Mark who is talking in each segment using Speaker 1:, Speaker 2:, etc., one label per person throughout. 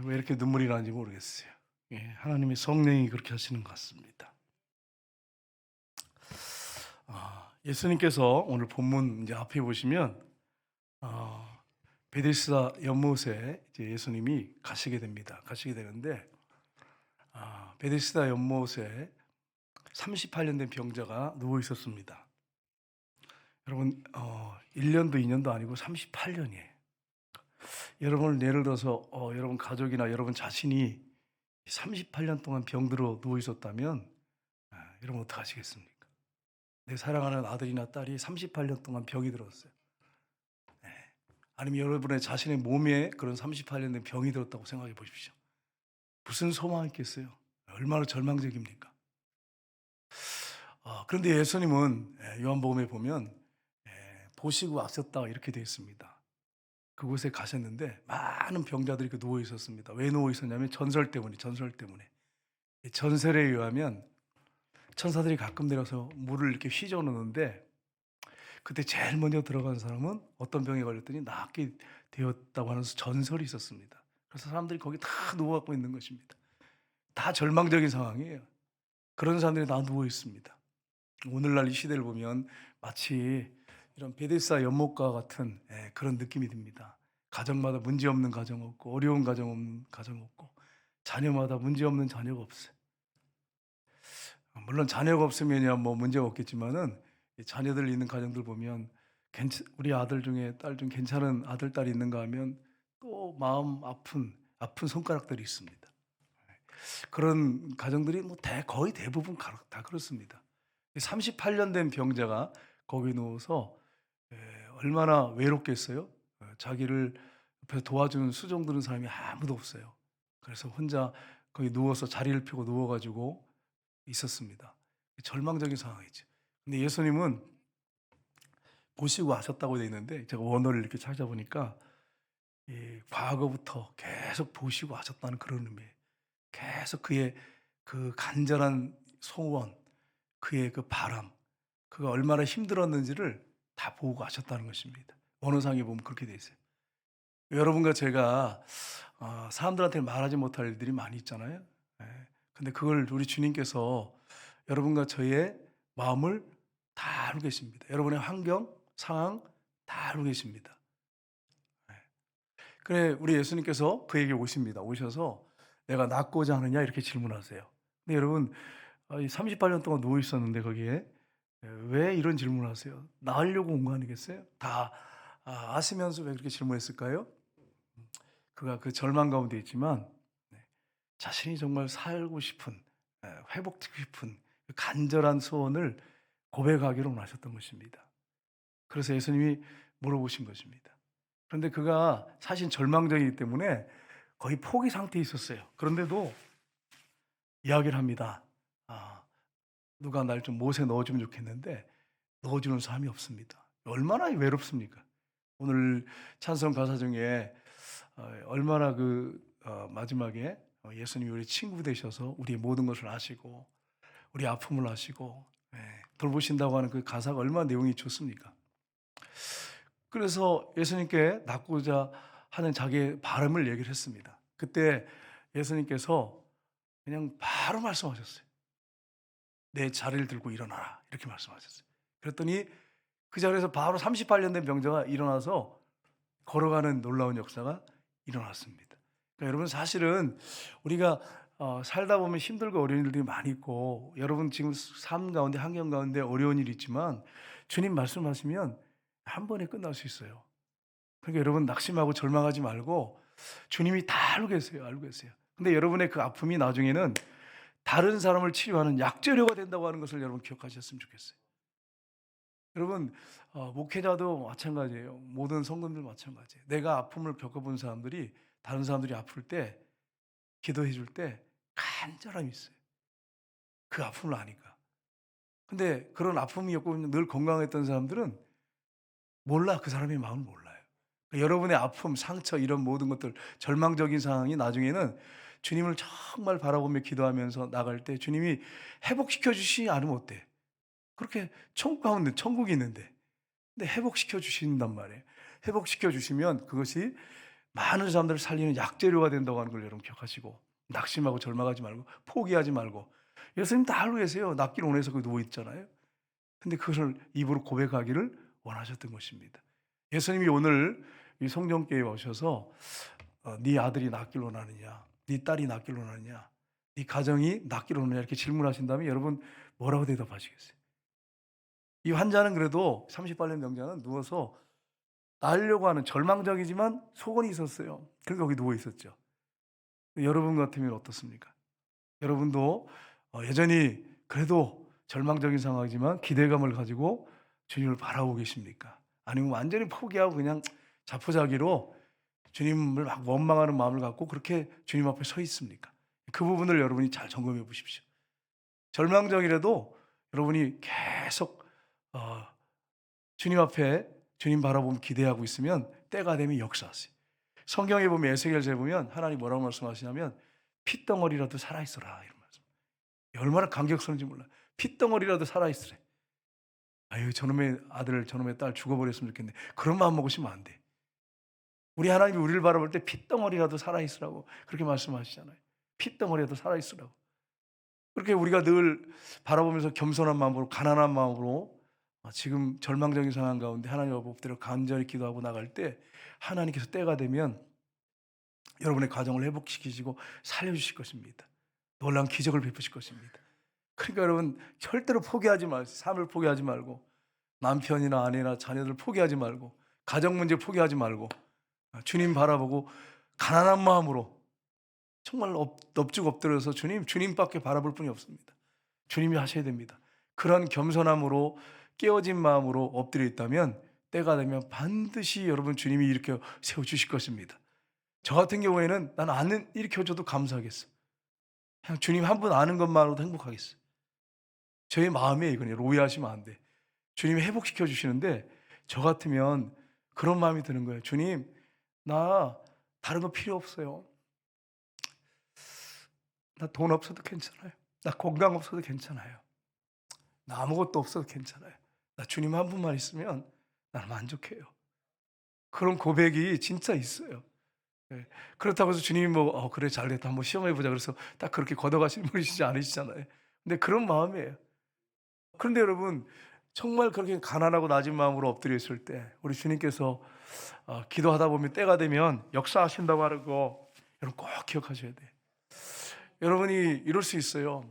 Speaker 1: 왜 이렇게 눈물이 나는지 모르겠어요. 예, 하나님의 성령이 그렇게 하시는 것 같습니다. 예수님께서 오늘 본문 이제 앞에 보시면 아, 베데스다 연못에 이제 예수님이 가시게 됩니다. 가시게 되는데 베데스다 연못에 38년 된 병자가 누워 있었습니다. 여러분 1년도 2년도 아니고 38년이에요. 여러분을 예를 들어서 여러분 가족이나 여러분 자신이 38년 동안 병들어 누워 있었다면 여러분 어떡하시겠습니까? 내 사랑하는 아들이나 딸이 38년 동안 병이 들었어요. 네. 아니면 여러분의 자신의 몸에 그런 38년 된 병이 들었다고 생각해 보십시오. 무슨 소망이 있겠어요? 얼마나 절망적입니까? 그런데 예수님은 요한복음에 보면 보시고 아셨다 이렇게 되어 있습니다. 그곳에 가셨는데 많은 병자들이 누워 있었습니다. 왜 누워 있었냐면 전설 때문에. 이 전설에 의하면 천사들이 가끔 내려서 물을 이렇게 휘저어 놓는데 그때 제일 먼저 들어간 사람은 어떤 병에 걸렸더니 낫게 되었다고 하는 전설이 있었습니다. 그래서 사람들이 거기 다 누워 갖고 있는 것입니다. 다 절망적인 상황이에요. 그런 사람들이 다 누워 있습니다. 오늘날 이 시대를 보면 마치 이런 베데스다 연못과 같은 그런 느낌이 듭니다. 가정마다 문제 없는 가정 없고 어려운 가정 없는 가정 없고 자녀마다 문제 없는 자녀가 없어요. 물론 자녀가 없으면야 뭐 문제가 없겠지만은 이 자녀들 있는 가정들 보면 우리 아들 중에 딸 중 괜찮은 아들, 딸이 있는가 하면 또 마음 아픈 손가락들이 있습니다. 그런 가정들이 뭐 거의 대부분 다 그렇습니다. 38년 된 병자가 거기 누워서 얼마나 외롭겠어요. 자기를 옆에서 도와주는 수종 드는 사람이 아무도 없어요. 그래서 혼자 거기 누워서 자리를 펴고 누워 가지고 있었습니다. 절망적인 상황이죠. 근데 예수님은 보시고 아셨다고 되어 있는데 제가 원어를 이렇게 찾아보니까 과거부터 계속 보시고 아셨다는 그런 의미예요. 계속 그의 그 간절한 소원, 그의 그 바람, 그가 얼마나 힘들었는지를 다 보고 아셨다는 것입니다. 원어상에 보면 그렇게 되어 있어요. 여러분과 제가 사람들한테 말하지 못할 일들이 많이 있잖아요. 예. 근데 그걸 우리 주님께서 여러분과 저의 마음을 다 알고 계십니다. 여러분의 환경, 상황 다 알고 계십니다. 예. 그래 우리 예수님께서 그에게 오십니다. 오셔서 "내가 낫고자 하느냐?" 이렇게 질문하세요. 근데 여러분 이 38년 동안 누워 있었는데 거기에 왜 이런 질문을 하세요? 나으려고 온 거 아니겠어요? 다 아시면서 왜 그렇게 질문했을까요? 그가 그 절망 가운데 있지만 네, 자신이 정말 살고 싶은 회복되고 싶은 그 간절한 소원을 고백하기로 원하셨던 것입니다. 그래서 예수님이 물어보신 것입니다. 그런데 그가 사실 절망적이기 때문에 거의 포기 상태에 있었어요. 그런데도 이야기를 합니다. 누가 날 좀 못에 넣어주면 좋겠는데 넣어주는 사람이 없습니다. 얼마나 외롭습니까? 오늘 찬송 가사 중에 얼마나 마지막에 예수님이 우리 친구 되셔서 우리의 모든 것을 아시고 우리 아픔을 아시고 돌보신다고 하는 그 가사가 얼마나 내용이 좋습니까? 그래서 예수님께 낫고자 하는 자기의 바람을 얘기를 했습니다. 그때 예수님께서 그냥 바로 말씀하셨어요. 내 자리를 들고 일어나라 이렇게 말씀하셨어요. 그랬더니 그 자리에서 바로 38년 된 병자가 일어나서 걸어가는 놀라운 역사가 일어났습니다. 그러니까 여러분 사실은 우리가 살다 보면 힘들고 어려운 일들이 많이 있고 여러분 지금 삶 가운데 환경 가운데 어려운 일이 있지만 주님 말씀하시면 한 번에 끝날 수 있어요. 그러니까 여러분 낙심하고 절망하지 말고 주님이 다 알고 계세요. 알고 계세요. 근데 여러분의 그 아픔이 나중에는 다른 사람을 치료하는 약재료가 된다고 하는 것을 여러분 기억하셨으면 좋겠어요. 여러분 목회자도 마찬가지예요. 모든 성도들 마찬가지예요. 내가 아픔을 겪어본 사람들이 다른 사람들이 아플 때 기도해 줄 때 간절함이 있어요. 그 아픔을 아니까. 근데 그런 아픔이 없고 늘 건강했던 사람들은 몰라. 그 사람의 마음을 몰라요. 그러니까 여러분의 아픔, 상처 이런 모든 것들 절망적인 상황이 나중에는 주님을 정말 바라보며 기도하면서 나갈 때 주님이 회복시켜 주시지 않으면 어때? 그렇게 천국 가운데 천국이 있는데 근데 회복시켜 주신단 말이에요. 회복시켜 주시면 그것이 많은 사람들을 살리는 약재료가 된다고 하는 걸 여러분 기억하시고, 낙심하고 절망하지 말고 포기하지 말고. 예수님 다 알고 계세요. 낫길 원해서 거기 누워 있잖아요. 근데 그것을 입으로 고백하기를 원하셨던 것입니다. 예수님이 오늘 이 성령교회에 오셔서 네 아들이 낫길 원하느냐, 네 딸이 낫길 원하느냐, 네 가정이 낫길 원하느냐 이렇게 질문하신다면 여러분 뭐라고 대답하시겠어요? 이 환자는 그래도 38년 병자는 누워서 나으려고 하는 절망적이지만 소원이 있었어요. 그러니까 거기 누워 있었죠. 여러분 같으면 어떻습니까? 여러분도 여전히 그래도 절망적인 상황이지만 기대감을 가지고 주님을 바라보고 계십니까? 아니면 완전히 포기하고 그냥 자포자기로 주님을 막 원망하는 마음을 갖고 그렇게 주님 앞에 서 있습니까? 그 부분을 여러분이 잘 점검해 보십시오. 절망적이라도 여러분이 계속 어, 주님 앞에 주님 바라보면 기대하고 있으면 때가 되면 역사하세요. 성경에 보면 에스겔서에 보면 하나님 뭐라고 말씀하시냐면 핏덩어리라도 살아있어라 이런 말씀. 얼마나 감격스러운지 몰라. 핏덩어리라도 살아있으래. 아유 저놈의 아들 저놈의 딸 죽어버렸으면 좋겠네. 그런 마음 먹으시면 안 돼. 우리 하나님이 우리를 바라볼 때 핏덩어리라도 살아있으라고 그렇게 말씀하시잖아요. 핏덩어리라도 살아있으라고. 그렇게 우리가 늘 바라보면서 겸손한 마음으로 가난한 마음으로 지금 절망적인 상황 가운데 하나님 앞에 엎드려 간절히 기도하고 나갈 때 하나님께서 때가 되면 여러분의 가정을 회복시키시고 살려주실 것입니다. 놀라운 기적을 베푸실 것입니다. 그러니까 여러분 절대로 포기하지 마세요. 삶을 포기하지 말고 남편이나 아내나 자녀들 포기하지 말고 가정 문제 포기하지 말고 주님 바라보고 가난한 마음으로 정말 넙죽 엎드려서 주님밖에 바라볼 분이 없습니다. 주님이 하셔야 됩니다. 그런 겸손함으로 깨어진 마음으로 엎드려 있다면 때가 되면 반드시 여러분 주님이 일으켜 세워주실 것입니다. 저 같은 경우에는 나는 안 일으켜줘도 감사하겠어. 그냥 주님 한 분 아는 것만으로도 행복하겠어. 저의 마음에 이거는 오해하시면 안 돼. 주님이 회복시켜 주시는데 저 같으면 그런 마음이 드는 거예요. 주님, 나 다른 거 필요 없어요. 나 돈 없어도 괜찮아요. 나 건강 없어도 괜찮아요. 나 아무것도 없어도 괜찮아요. 나 주님 한 분만 있으면 나는 만족해요. 그런 고백이 진짜 있어요. 예. 그렇다고 해서 주님이 뭐 그래 잘됐다. 한번 시험해 보자." 그래서 딱 그렇게 걷어가시는 분이시지 않으시잖아요. 근데 그런 마음이에요. 그런데 여러분 정말 그렇게 가난하고 낮은 마음으로 엎드려 있을 때 우리 주님께서 기도하다 보면 때가 되면 역사하신다고 하는 거 여러분 꼭 기억하셔야 돼요. 여러분이 이럴 수 있어요.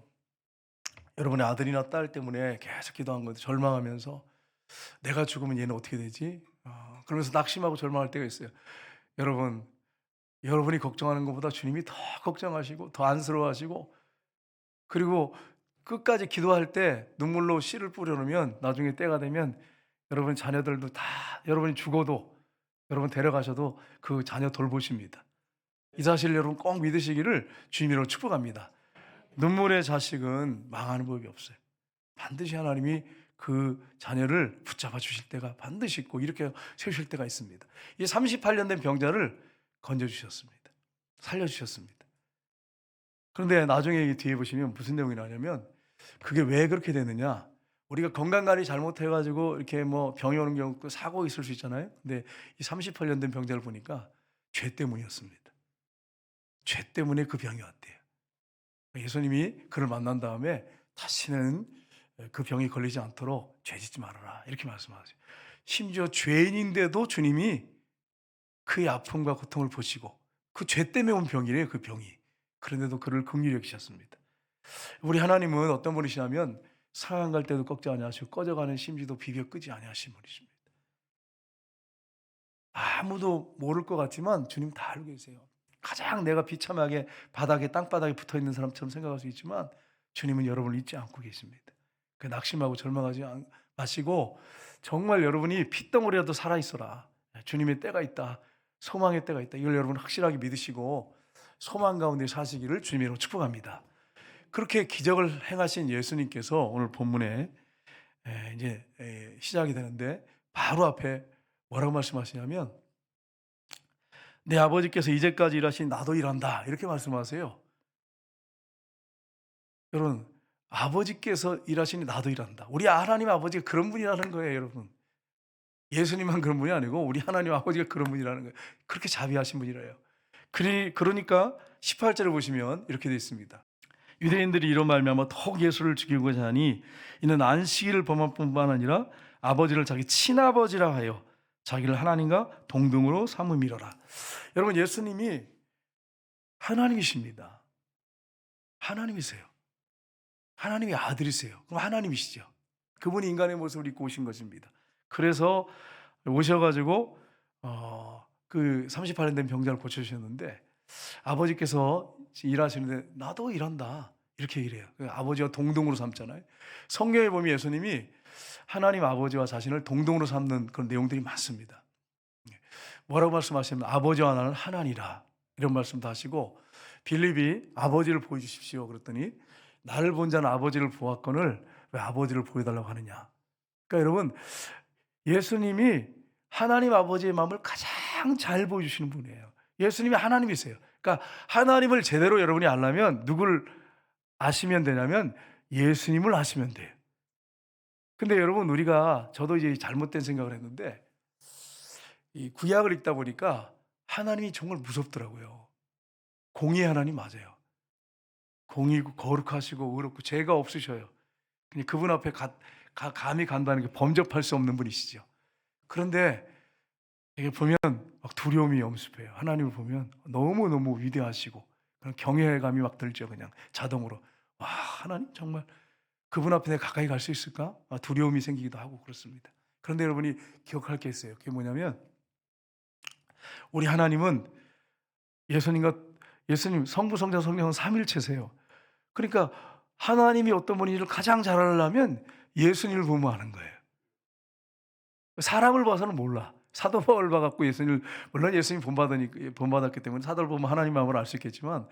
Speaker 1: 여러분의 아들이나 딸 때문에 계속 기도한 건데 절망하면서 '내가 죽으면 얘는 어떻게 되지?' 그러면서 낙심하고 절망할 때가 있어요. 여러분, 여러분이 걱정하는 것보다 주님이 더 걱정하시고 더 안쓰러워하시고 그리고 끝까지 기도할 때 눈물로 씨를 뿌려 놓으면 나중에 때가 되면 여러분 자녀들도 다 여러분이 죽어도 여러분 데려가셔도 그 자녀 돌보십니다. 이 사실을 여러분 꼭 믿으시기를 주님으로 축복합니다. 눈물의 자식은 망하는 법이 없어요. 반드시 하나님이 그 자녀를 붙잡아 주실 때가 반드시 있고 이렇게 세우실 때가 있습니다. 이 38년 된 병자를 건져 주셨습니다. 살려 주셨습니다. 그런데 나중에 이 뒤에 보시면 무슨 내용이 나냐면 그게 왜 그렇게 되느냐? 우리가 건강 관리 잘못해 가지고 이렇게 뭐 병이 오는 경우 그 사고 있을 수 있잖아요. 근데 이 38년 된 병자를 보니까 죄 때문이었습니다. 죄 때문에 그 병이 왔대요. 예수님이 그를 만난 다음에 다시는 그 병이 걸리지 않도록 죄 짓지 말아라 이렇게 말씀하세요. 심지어 죄인인데도 주님이 그의 아픔과 고통을 보시고 그 죄 때문에 온 병이래요. 그 병이. 그런데도 그를 긍휼히 여기셨습니다. 우리 하나님은 어떤 분이시냐면 상한 갈 때도 꺾지 아니하시고 꺼져가는 심지도 비벼 끄지 아니하신 분이십니다. 아무도 모를 것 같지만 주님 다 알고 계세요. 가장 내가 비참하게 바닥에 땅바닥에 붙어 있는 사람처럼 생각할 수 있지만 주님은 여러분을 잊지 않고 계십니다. 그 낙심하고 절망하지 마시고 정말 여러분이 핏덩어리라도 살아 있어라. 주님의 때가 있다. 소망의 때가 있다. 이걸 여러분 확실하게 믿으시고 소망 가운데 사시기를 주님으로 축복합니다. 그렇게 기적을 행하신 예수님께서 오늘 본문에 이제 시작이 되는데 바로 앞에 뭐라고 말씀하시냐면 "내 아버지께서 이제까지 일하신 나도 일한다." 이렇게 말씀하세요. 여러분, 아버지께서 일하시니 나도 일한다. 우리 하나님 아버지가 그런 분이라는 거예요, 여러분. 예수님만 그런 분이 아니고 우리 하나님 아버지가 그런 분이라는 거예요. 그렇게 자비하신 분이래요. 그러니까 18절을 보시면 이렇게 되어 있습니다. 유대인들이 이런 말미암아 더욱 예수를 죽이고자 하니 이는 안식일을 범할 뿐만 아니라 아버지를 자기 친아버지라 하여 자기를 하나님과 동등으로 삼음이로라. 여러분, 예수님이 하나님이십니다. 하나님이세요. 하나님의 아들이세요. 그럼 하나님이시죠. 그분이 인간의 모습을 입고 오신 것입니다. 그래서 오셔가지고 그 38년 된 병자를 고쳐주셨는데, 아버지께서 일하시는데 나도 일한다 이렇게 일해요. 아버지와 동등으로 삼잖아요. 성경에 보면 예수님이 하나님 아버지와 자신을 동등으로 삼는 그런 내용들이 많습니다. 뭐라고 말씀하시면 아버지와 나는 하나니라 이런 말씀도 하시고, 빌립이 아버지를 보여주십시오 그랬더니 나를 본 자는 아버지를 보았거늘 왜 아버지를 보여달라고 하느냐. 그러니까 여러분, 예수님이 하나님 아버지의 마음을 가장 잘 보여주시는 분이에요. 예수님이 하나님이세요. 그러니까 하나님을 제대로 여러분이 알려면 누구를 아시면 되냐면 예수님을 아시면 돼요. 근데 여러분, 저도 이제 잘못된 생각을 했는데 이 구약을 읽다 보니까 하나님이 정말 무섭더라고요. 공의의 하나님 맞아요. 공의고 거룩하시고 의롭고 죄가 없으셔요. 그냥 그분 앞에 감히 간다는 게 범접할 수 없는 분이시죠. 그런데 이게 보면 막 두려움이 엄습해요. 하나님을 보면 너무너무 위대하시고 그런 경외감이 막 들죠. 그냥 자동으로. 와, 하나님 정말 그분 앞에 내가 가까이 갈 수 있을까? 두려움이 생기기도 하고 그렇습니다. 그런데 여러분이 기억할 게 있어요. 그게 뭐냐면 우리 하나님은 예수님 성부 성자 성령은 삼일체세요. 그러니까 하나님이 어떤 분인지를 가장 잘 알려면 예수님을 보면 아는 거예요. 사람을 봐서는 몰라. 사도 바울을 봐갖고 예수님을, 물론 예수님 본받았기 때문에 사도를 보면 하나님 마음을 알 수 있겠지만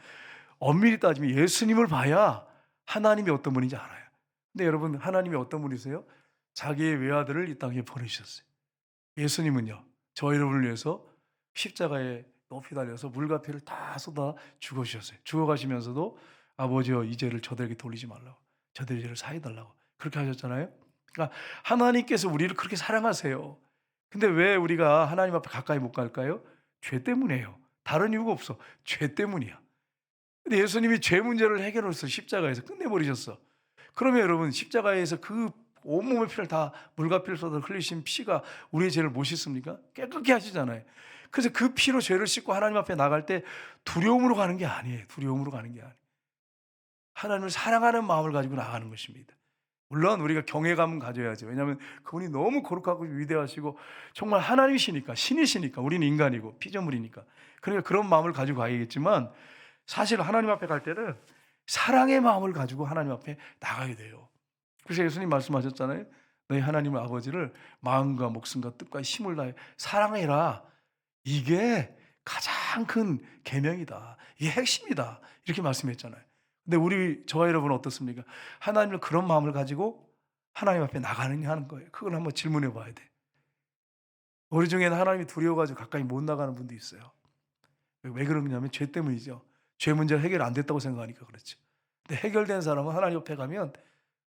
Speaker 1: 엄밀히 따지면 예수님을 봐야 하나님이 어떤 분인지 알아요. 근데 여러분, 하나님이 어떤 분이세요? 자기의 외아들을 이 땅에 보내주셨어요. 예수님은요, 저희 여러분을 위해서 십자가에 높이 달려서 물과 피를 다 쏟아 죽으셨어요. 죽어가시면서도 아버지여 이 죄를 저들에게 돌리지 말라고, 저들의 죄를 사해달라고 그렇게 하셨잖아요. 그러니까 하나님께서 우리를 그렇게 사랑하세요. 근데 왜 우리가 하나님 앞에 가까이 못 갈까요? 죄 때문이에요. 다른 이유가 없어. 죄 때문이야. 근데 예수님이 죄 문제를 해결해서 십자가에서 끝내버리셨어. 그러면 여러분, 십자가에서 그 온몸의 피를 다 물과 피를 쏟아 흘리신 피가 우리의 죄를 못 씻습니까? 깨끗게 하시잖아요. 그래서 그 피로 죄를 씻고 하나님 앞에 나갈 때 두려움으로 가는 게 아니에요. 두려움으로 가는 게 아니에요. 하나님을 사랑하는 마음을 가지고 나가는 것입니다. 물론 우리가 경외감은 가져야죠. 왜냐하면 그분이 너무 거룩하고 위대하시고 정말 하나님이시니까, 신이시니까, 우리는 인간이고 피조물이니까. 그러니까 그런 마음을 가지고 가야겠지만, 사실 하나님 앞에 갈 때는 사랑의 마음을 가지고 하나님 앞에 나가야 돼요. 그래서 예수님 말씀하셨잖아요. 너희 하나님 아버지를 마음과 목숨과 뜻과 힘을 다해 사랑해라. 이게 가장 큰 계명이다. 이게 핵심이다. 이렇게 말씀했잖아요. 근데 저와 여러분은 어떻습니까? 하나님을 그런 마음을 가지고 하나님 앞에 나가느냐 하는 거예요. 그걸 한번 질문해 봐야 돼. 우리 중에는 하나님이 두려워가지고 가까이 못 나가는 분도 있어요. 왜 그러냐면 죄 때문이죠. 죄 문제가 해결 안 됐다고 생각하니까 그렇죠. 근데 해결된 사람은 하나님 옆에 가면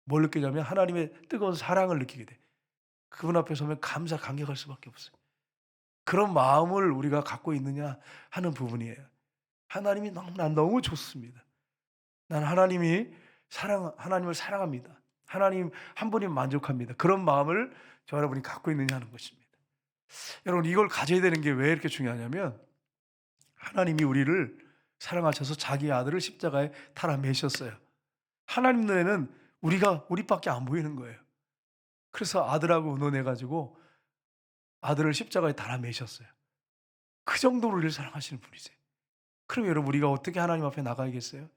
Speaker 1: 뭘 느끼냐면 하나님의 뜨거운 사랑을 느끼게 돼. 그분 앞에 서면 감격할 수밖에 없어요. 그런 마음을 우리가 갖고 있느냐 하는 부분이에요. 하나님이 난 너무 좋습니다. 난 하나님을 사랑합니다. 하나님 한 분이 만족합니다. 그런 마음을 저 여러분이 갖고 있느냐 하는 것입니다. 여러분, 이걸 가져야 되는 게 왜 이렇게 중요하냐면 하나님이 우리를 사랑하셔서 자기 아들을 십자가에 달아 매셨어요. 하나님 눈에는 우리밖에 안 보이는 거예요. 그래서 아들하고 의논해가지고 아들을 십자가에 달아 매셨어요. 그 정도로 우리를 사랑하시는 분이세요. 그럼 여러분, 우리가 어떻게 하나님 앞에 나가야겠어요?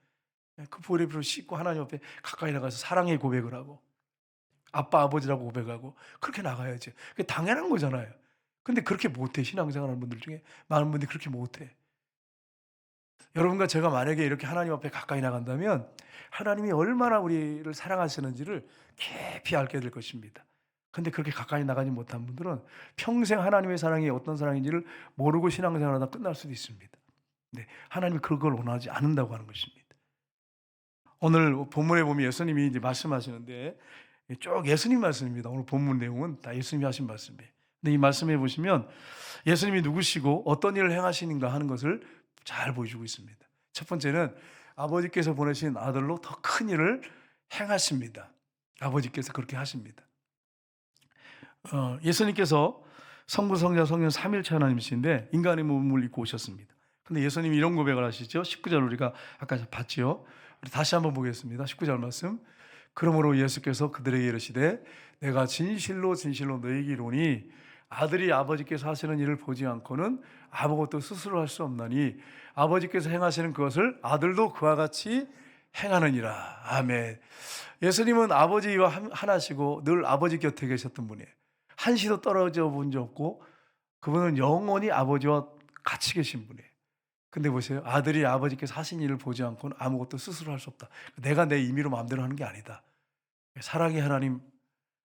Speaker 1: 그 보혈의 피로 씻고 하나님 앞에 가까이 나가서 사랑의 고백을 하고 아빠 아버지라고 고백하고 그렇게 나가야죠. 그게 당연한 거잖아요. 근데 그렇게 못해. 신앙생활하는 분들 중에 많은 분들이 그렇게 못해. 여러분과 제가 만약에 이렇게 하나님 앞에 가까이 나간다면 하나님이 얼마나 우리를 사랑하시는지를 깊이 알게 될 것입니다. 근데 그렇게 가까이 나가지 못한 분들은 평생 하나님의 사랑이 어떤 사랑인지를 모르고 신앙생활하다 끝날 수도 있습니다. 네, 하나님이 그걸 원하지 않는다고 하는 것입니다. 오늘 본문에 보면 예수님이 이제 말씀하시는데 쭉 예수님 말씀입니다. 오늘 본문 내용은 다 예수님이 하신 말씀이에요. 근데 이 말씀해 보시면 예수님이 누구시고 어떤 일을 행하시는가 하는 것을 잘 보여주고 있습니다. 첫 번째는 아버지께서 보내신 아들로 더 큰 일을 행하십니다. 아버지께서 그렇게 하십니다. 예수님께서 성부, 성자, 성령 삼일체 하나님이신데 인간의 몸을 입고 오셨습니다. 근데 예수님이 이런 고백을 하시죠. 19절 우리가 아까 봤죠. 우리 다시 한번 보겠습니다. 19절 말씀. 그러므로 예수께서 그들에게 이르시되 내가 진실로 진실로 너희에게 이르노니 아들이 아버지께서 하시는 일을 보지 않고는 아무것도 스스로 할 수 없나니 아버지께서 행하시는 그것을 아들도 그와 같이 행하느니라. 아멘. 예수님은 아버지와 하나시고 늘 아버지 곁에 계셨던 분이에요. 한시도 떨어져 본 적 없고 그분은 영원히 아버지와 같이 계신 분이에요. 근데 보세요. 아들이 아버지께서 하신 일을 보지 않고는 아무것도 스스로 할 수 없다. 내가 내 임의로 마음대로 하는 게 아니다. 사랑의 하나님,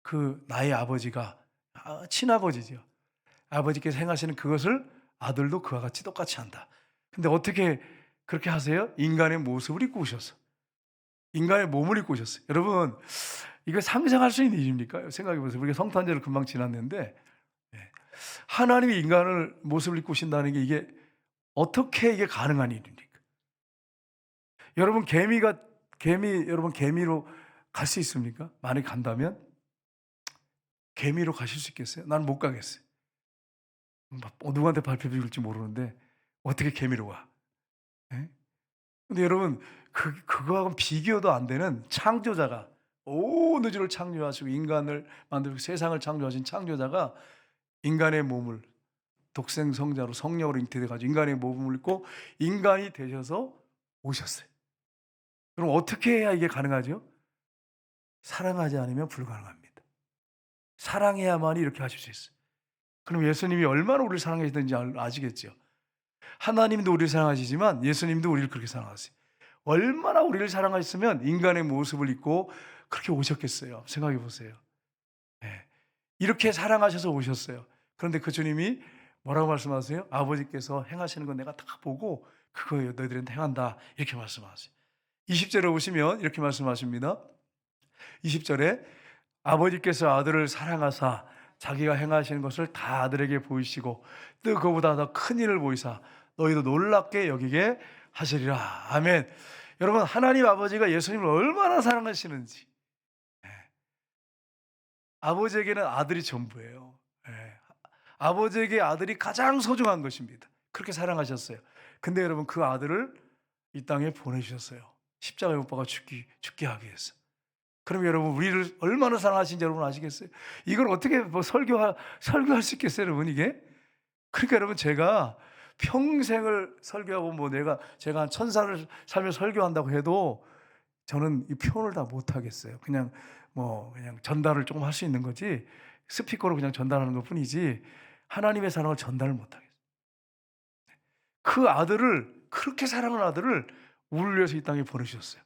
Speaker 1: 그 나의 아버지가 친아버지죠. 아버지께서 행하시는 그것을 아들도 그와 같이 똑같이 한다. 근데 어떻게 그렇게 하세요? 인간의 모습을 입고 오셔서. 인간의 몸을 입고 오셨어요. 여러분, 이거 상상할 수 있는 일입니까? 생각해 보세요. 우리가 성탄절을 금방 지났는데 하나님이 인간을 모습을 입고 오신다는 게 이게 어떻게 이게 가능한 일입니까? 여러분 여러분 개미로 갈 수 있습니까? 만약 간다면 개미로 가실 수 있겠어요? 나는 못 가겠어요. 누구한테 발표 줄지 모르는데 어떻게 개미로 가? 예? 근데 여러분 그거하고는 비교도 안 되는 창조자가 온 우주를 창조하시고 인간을 만들고 세상을 창조하신 창조자가 인간의 몸을 독생 성자로 성령으로 잉태돼 가지고 인간의 몸을 입고 인간이 되셔서 오셨어요. 그럼 어떻게 해야 이게 가능하죠? 사랑하지 않으면 불가능합니다. 사랑해야만이 이렇게 하실 수 있어요. 그럼 예수님이 얼마나 우리를 사랑하시는지 아시겠죠? 하나님도 우리를 사랑하시지만 예수님도 우리를 그렇게 사랑하세요. 얼마나 우리를 사랑하셨으면 인간의 모습을 입고 그렇게 오셨겠어요. 생각해 보세요. 네. 이렇게 사랑하셔서 오셨어요. 그런데 그 주님이 뭐라고 말씀하세요? 아버지께서 행하시는 건 내가 다 보고 그거 너희들한테 행한다. 이렇게 말씀하세요. 20절에 보시면 이렇게 말씀하십니다. 20절에 아버지께서 아들을 사랑하사 자기가 행하시는 것을 다 아들에게 보이시고 또 그보다 더 큰 일을 보이사 너희도 놀랍게 여기게 하시리라. 아멘. 여러분 하나님 아버지가 예수님을 얼마나 사랑하시는지 아버지에게는 아들이 전부예요. 아버지에게 아들이 가장 소중한 것입니다. 그렇게 사랑하셨어요. 근데 여러분 그 아들을 이 땅에 보내주셨어요. 십자가에 못 박아 죽게 하기 위해서. 그럼 여러분 우리를 얼마나 사랑하신지 여러분 아시겠어요? 이걸 어떻게 설교할 수 있겠어요, 여러분 이게? 그러니까 여러분 제가 평생을 설교하고 제가 한 1000살을 살며 설교한다고 해도 저는 이 표현을 다 못 하겠어요. 그냥 전달을 조금 할 수 있는 거지 스피커로 그냥 전달하는 것뿐이지 하나님의 사랑을 전달을 못 하겠어요. 그 아들을 그렇게 사랑하는 아들을 우리를 위해서 이 땅에 보내주셨어요.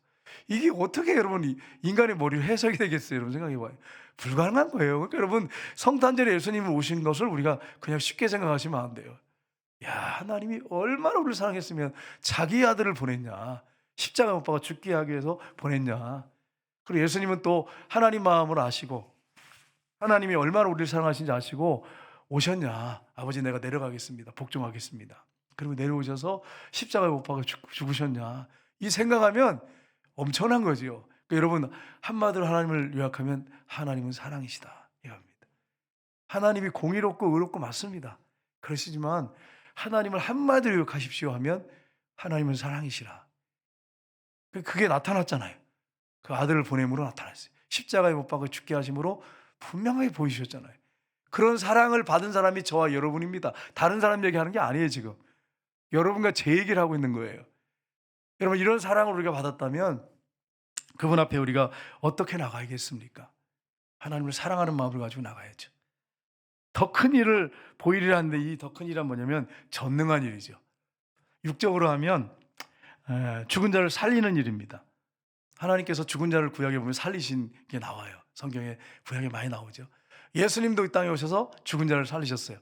Speaker 1: 이게 어떻게 여러분 인간의 머리로 해석이 되겠어요? 여러분 생각해 봐요. 불가능한 거예요. 그러니까 여러분 성탄절에 예수님을 오신 것을 우리가 그냥 쉽게 생각하시면 안 돼요. 야, 하나님이 얼마나 우리를 사랑했으면 자기 아들을 보냈냐. 십자가 못 박아 죽게 하기 위해서 보냈냐. 그리고 예수님은 또 하나님 마음을 아시고 하나님이 얼마나 우리를 사랑하신지 아시고 오셨냐. 아버지 내가 내려가겠습니다. 복종하겠습니다. 그리고 내려오셔서 십자가에 못 박아 죽으셨냐. 이 생각하면 엄청난 거지요. 그러니까 여러분 한마디로 하나님을 요약하면 하나님은 사랑이시다 이겁니다. 하나님이 공의롭고 의롭고 맞습니다. 그러시지만 하나님을 한마디로 요약하십시오 하면 하나님은 사랑이시라. 그게 나타났잖아요. 그 아들을 보냄으로 나타났어요. 십자가에 못 박아 죽게 하심으로 분명하게 보이셨잖아요. 그런 사랑을 받은 사람이 저와 여러분입니다. 다른 사람 얘기하는 게 아니에요 지금. 여러분과 제 얘기를 하고 있는 거예요. 여러분 이런 사랑을 우리가 받았다면 그분 앞에 우리가 어떻게 나가야겠습니까? 하나님을 사랑하는 마음을 가지고 나가야죠. 더 큰 일을 보이리라 하는데 이 더 큰 일은 뭐냐면 전능한 일이죠. 육적으로 하면 죽은 자를 살리는 일입니다. 하나님께서 죽은 자를 구약에 보면 살리신 게 나와요. 성경에 구약에 많이 나오죠. 예수님도 이 땅에 오셔서 죽은 자를 살리셨어요.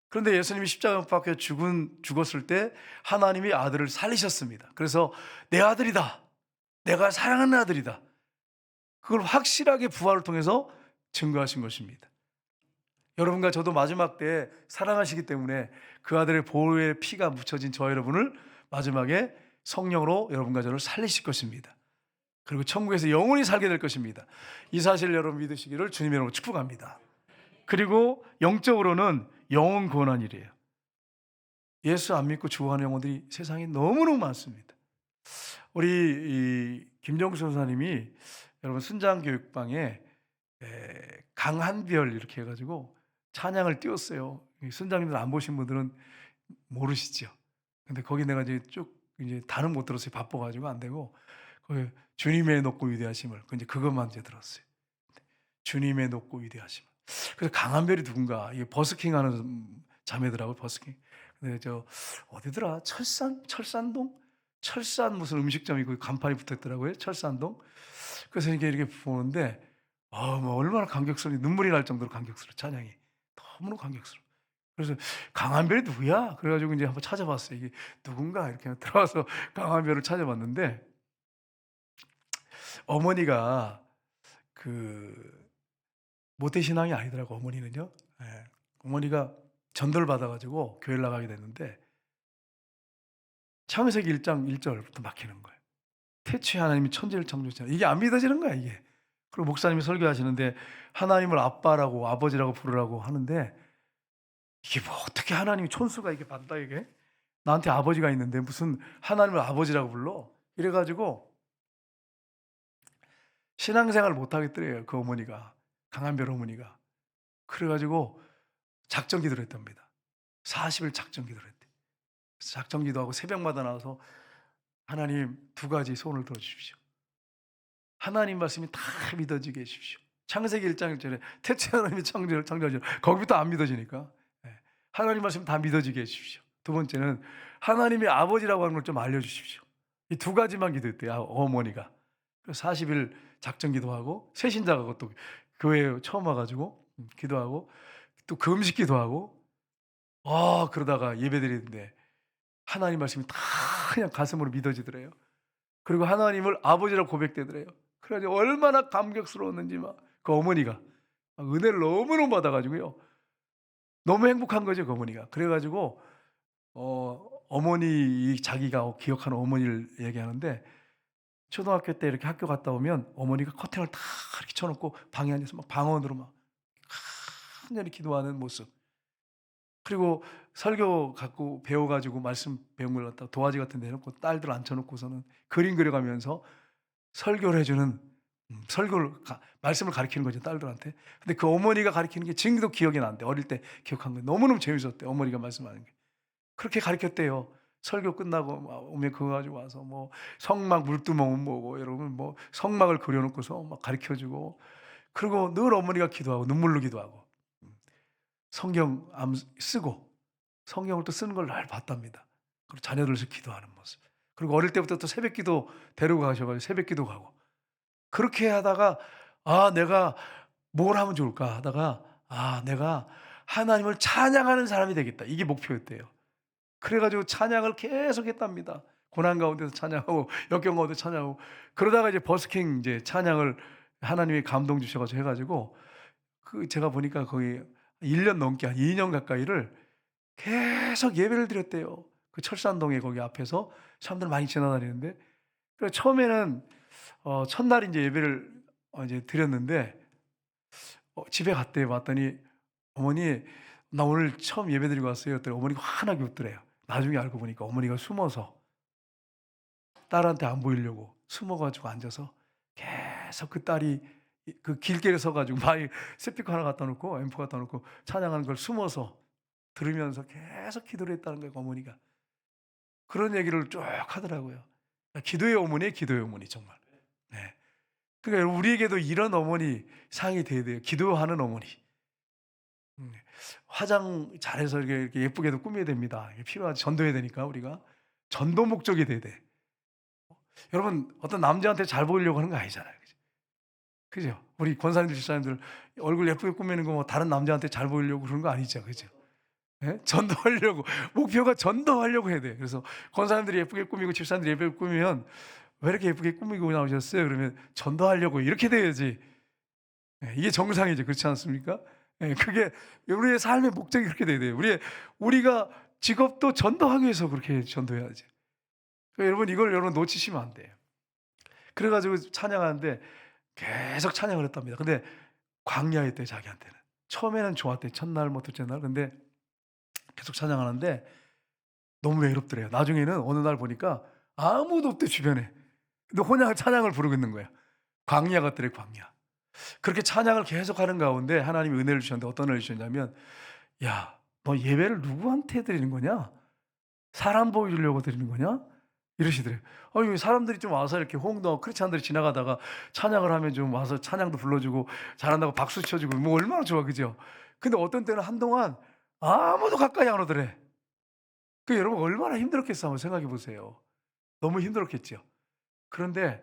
Speaker 1: 그런데 예수님이 십자가에 못 박혀 죽었을 때 하나님이 아들을 살리셨습니다. 그래서 내 아들이다. 내가 사랑하는 아들이다. 그걸 확실하게 부활을 통해서 증거하신 것입니다. 여러분과 저도 마지막 때 사랑하시기 때문에 그 아들의 보혈의 피가 묻혀진 저 여러분을 마지막에 성령으로 여러분과 저를 살리실 것입니다. 그리고 천국에서 영원히 살게 될 것입니다. 이 사실 여러분 믿으시기를 주님의 이름으로 축복합니다. 그리고 영적으로는 영혼 구원이래요. 예수 안 믿고 죽어가는 영혼들이 세상에 너무너무 많습니다. 우리 김정수 선사님이 여러분 순장교육방에 강한별 이렇게 해가지고 찬양을 띄웠어요. 순장님들 안 보신 분들은 모르시죠. 근데 거기 내가 이제 쭉 이제 다는 못 들었어요. 바빠가지고 안 되고 그 주님의 높고 위대하심을 이제 그것만 이제 들었어요. 주님의 높고 위대하심을. 그래서 강한별이 누군가 이게 버스킹하는 자매더라고 버스킹. 근데 저 어디더라 철산동 철산 무슨 음식점이 그 간판이 붙어있더라고요. 철산동. 그래서 이렇게 보는데 뭐 얼마나 감격스러워 눈물이 날 정도로 감격스러워 찬양이 너무너무 감격스러워. 그래서 강한별이 누구야? 그래가지고 이제 한번 찾아봤어요. 이게 누군가 이렇게 들어와서 강한별을 찾아봤는데 어머니가 그 모태신앙이 아니더라고 어머니는요. 예. 어머니가 전도를 받아가지고 교회를 나가게 됐는데 창세기 1장 1절부터 막히는 거예요. 태초에 하나님이 천지를 창조했잖아요. 이게 안 믿어지는 거야 이게. 그리고 목사님이 설교하시는데 하나님을 아빠라고 아버지라고 부르라고 하는데 이게 뭐 어떻게 하나님이 촌수가 이게 반다 이게 나한테 아버지가 있는데 무슨 하나님을 아버지라고 불러? 이래가지고 신앙생활을 못 하겠더래요 그 어머니가 강한별 어머니가. 그래가지고 작정 기도를 했답니다. 40일 작정 기도를 했대. 작정 기도하고 새벽마다 나와서 하나님 두 가지 소원을 들어주십시오. 하나님 말씀이 다 믿어지게 해주십시오. 창세기 1장 1절에 태초에 하나님이 창조하시고 거기부터 안 믿어지니까 하나님 말씀 다 믿어지게 해주십시오. 두 번째는 하나님이 아버지라고 하는 걸 좀 알려주십시오. 이 두 가지만 기도했대요 어머니가. 그래서 40일 작정 기도하고 새신자가 또 교회에 처음 와가지고 기도하고 또 금식 기도하고 그러다가 예배드리는데 하나님 말씀이 다 그냥 가슴으로 믿어지더래요. 그리고 하나님을 아버지라고 고백되더래요. 그래가지고 얼마나 감격스러웠는지 막 그 어머니가 은혜를 너무너무 받아가지고요. 너무 행복한 거죠 그 어머니가. 그래가지고 어머니 자기가 기억하는 어머니를 얘기하는데 초등학교 때 이렇게 학교 갔다 오면 어머니가 커튼을 다 이렇게 쳐놓고 방에 앉아서 막 방언으로 막 간절히 기도하는 모습. 그리고 설교 갖고 배워가지고 말씀 배운 걸 갖다가 도화지 같은 데 해놓고 딸들 앉혀놓고서는 그림 그려가면서 설교를 해주는 말씀을 가르치는 거죠 딸들한테. 근데 그 어머니가 가르치는 게 지금도 기억이 나는데 어릴 때 기억한 거 너무너무 재밌었대. 어머니가 말씀하는 게 그렇게 가르쳤대요. 설교 끝나고 오면 그거 가지고 와서 뭐 성막 물두멍은 뭐고 여러분 뭐 성막을 그려놓고서 막 가르쳐주고 그리고 늘 어머니가 기도하고 눈물로 기도하고 성경 쓰고 성경을 또 쓰는 걸 날 봤답니다. 그리고 자녀들에서 기도하는 모습. 그리고 어릴 때부터 또 새벽기도 데리고 가셔가지고 새벽기도 가고 그렇게 하다가 내가 뭘 하면 좋을까 하다가 내가 하나님을 찬양하는 사람이 되겠다. 이게 목표였대요. 그래가지고 찬양을 계속 했답니다. 고난 가운데서 찬양하고 역경 가운데 찬양하고 그러다가 이제 버스킹 이제 찬양을 하나님이 감동 주셔가지고 해가지고 제가 보니까 거의 1년 넘게 한 2년 가까이를 계속 예배를 드렸대요. 그 철산동에 거기 앞에서 사람들 많이 지나다니는데 그래서 처음에는 첫날 이제 예배를 이제 드렸는데 집에 갔대 왔더니 어머니 나 오늘 처음 예배 드리고 왔어요. 그랬더니 어머니가 환하게 웃더래요. 나중에 알고 보니까 어머니가 숨어서 딸한테 안 보이려고 숨어가지고 앉아서 계속 그 딸이 그 길게 서가지고 마이 스피커 하나 갖다 놓고 앰프 갖다 놓고 찬양하는 걸 숨어서 들으면서 계속 기도를 했다는 거예요 어머니가. 그런 얘기를 쭉 하더라고요. 기도의 어머니 기도의 어머니 정말. 네. 그러니까 우리에게도 이런 어머니 상이 돼야 돼요. 기도하는 어머니. 화장 잘해서 이렇게 예쁘게도 꾸며야 됩니다. 이게 필요하지. 전도해야 되니까 우리가 전도 목적이 돼야 돼. 여러분 어떤 남자한테 잘 보이려고 하는 거 아니잖아요. 그죠? 우리 권사님들 집사님들 얼굴 예쁘게 꾸미는 거 뭐 다른 남자한테 잘 보이려고 그런 거 아니죠. 그죠? 예? 전도하려고 목표가 전도하려고 해야 돼. 그래서 권사님들이 예쁘게 꾸미고 집사님들이 예쁘게 꾸미면 왜 이렇게 예쁘게 꾸미고 나오셨어요? 그러면 전도하려고 이렇게 돼야지. 예, 이게 정상이죠. 그렇지 않습니까? 예, 그게 우리의 삶의 목적이 그렇게 돼야 돼요. 우리가 직업도 전도하기 위해서 그렇게 전도해야지. 여러분 이걸 여러분 놓치시면 안 돼요. 그래 가지고 찬양하는데 계속 찬양을 했답니다. 근데 광야였대요, 자기한테는. 처음에는 좋았대요. 첫날 뭐 둘째 날. 근데 계속 찬양하는데 너무 외롭더래요. 나중에는 어느 날 보니까 아무도 없대, 주변에. 근데 혼자 찬양을 부르고 있는 거예요. 광야 같더래요, 광야. 그렇게 찬양을 계속하는 가운데 하나님이 은혜를 주셨는데 어떤 은혜를 주셨냐면, "야, 너 예배를 누구한테 드리는 거냐? 사람 보여주려고 드리는 거냐?" 이러시더래요. 아니, 사람들이 좀 와서 이렇게 호응도 크리스찬들이 지나가다가 찬양을 하면 좀 와서 찬양도 불러주고 잘한다고 박수 쳐주고 뭐 얼마나 좋아, 그죠? 근데 어떤 때는 한동안 아무도 가까이 안 오더래. 여러분 얼마나 힘들었겠어 한번 생각해 보세요. 너무 힘들었겠죠. 그런데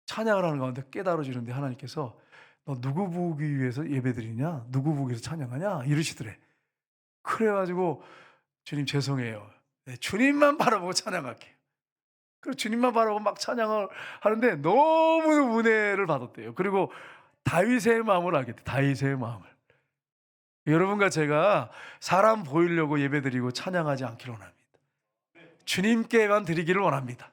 Speaker 1: 찬양을 하는 가운데 깨달아지는데 하나님께서 "너 누구 보기 위해서 예배드리냐? 누구 보기 위해서 찬양하냐?" 이러시더래. 그래 가지고 "주님 죄송해요. 네, 주님만 바라보고 찬양할게요." 그리고 주님만 바라보고 막 찬양을 하는데 너무 은혜를 받았대요. 그리고 다윗의 마음을 알겠대. 다윗의 마음을. 여러분과 제가 사람 보이려고 예배드리고 찬양하지 않기를 원합니다. 주님께만 드리기를 원합니다.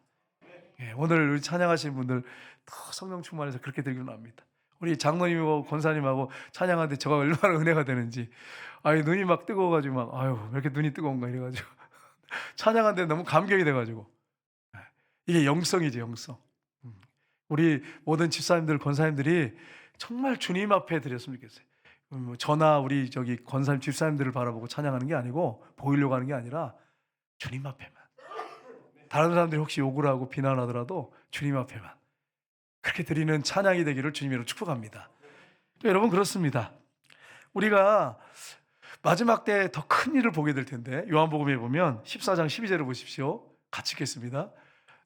Speaker 1: 예, 오늘 우리 찬양하시는 분들 더 성령 충만해서 그렇게 드리기를 원합니다. 우리 장로님하고 권사님하고 찬양하는데 저가 얼마나 은혜가 되는지. 아유, 눈이 막 뜨거워가지고 막, 아유, 왜 이렇게 눈이 뜨거운가 이래가지고 찬양하는데 너무 감격이 돼가지고. 예, 이게 영성이죠, 영성. 우리 모든 집사님들, 권사님들이 정말 주님 앞에 드렸으면 좋겠어요. 저나 우리 저기 권사님, 집사님들을 바라보고 찬양하는 게 아니고 보이려고 하는 게 아니라 주님 앞에만. 다른 사람들이 혹시 욕을 하고 비난하더라도 주님 앞에만 그렇게 드리는 찬양이 되기를 주님으로 축복합니다. 여러분 그렇습니다. 우리가 마지막 때 더 큰 일을 보게 될 텐데 요한복음에 보면 14장 12절을 보십시오. 같이 읽겠습니다.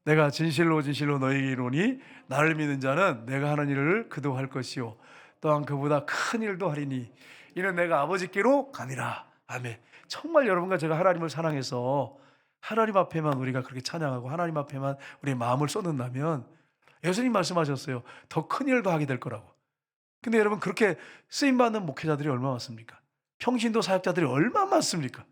Speaker 1: "내가 진실로 진실로 너희에게 이르노니 나를 믿는 자는 내가 하는 일을 그도 할 것이요 또한 그보다 큰 일도 하리니 이는 내가 아버지께로 가니라." 아멘. 정말 여러분과 제가 하나님을 사랑해서 하나님 앞에만 우리가 그렇게 찬양하고 하나님 앞에만 우리의 마음을 쏟는다면 예수님 말씀하셨어요. 더 큰 일도 하게 될 거라고. 근데 여러분 그렇게 쓰임받는 목회자들이 얼마나 많습니까? 평신도 사역자들이 얼마나 많습니까?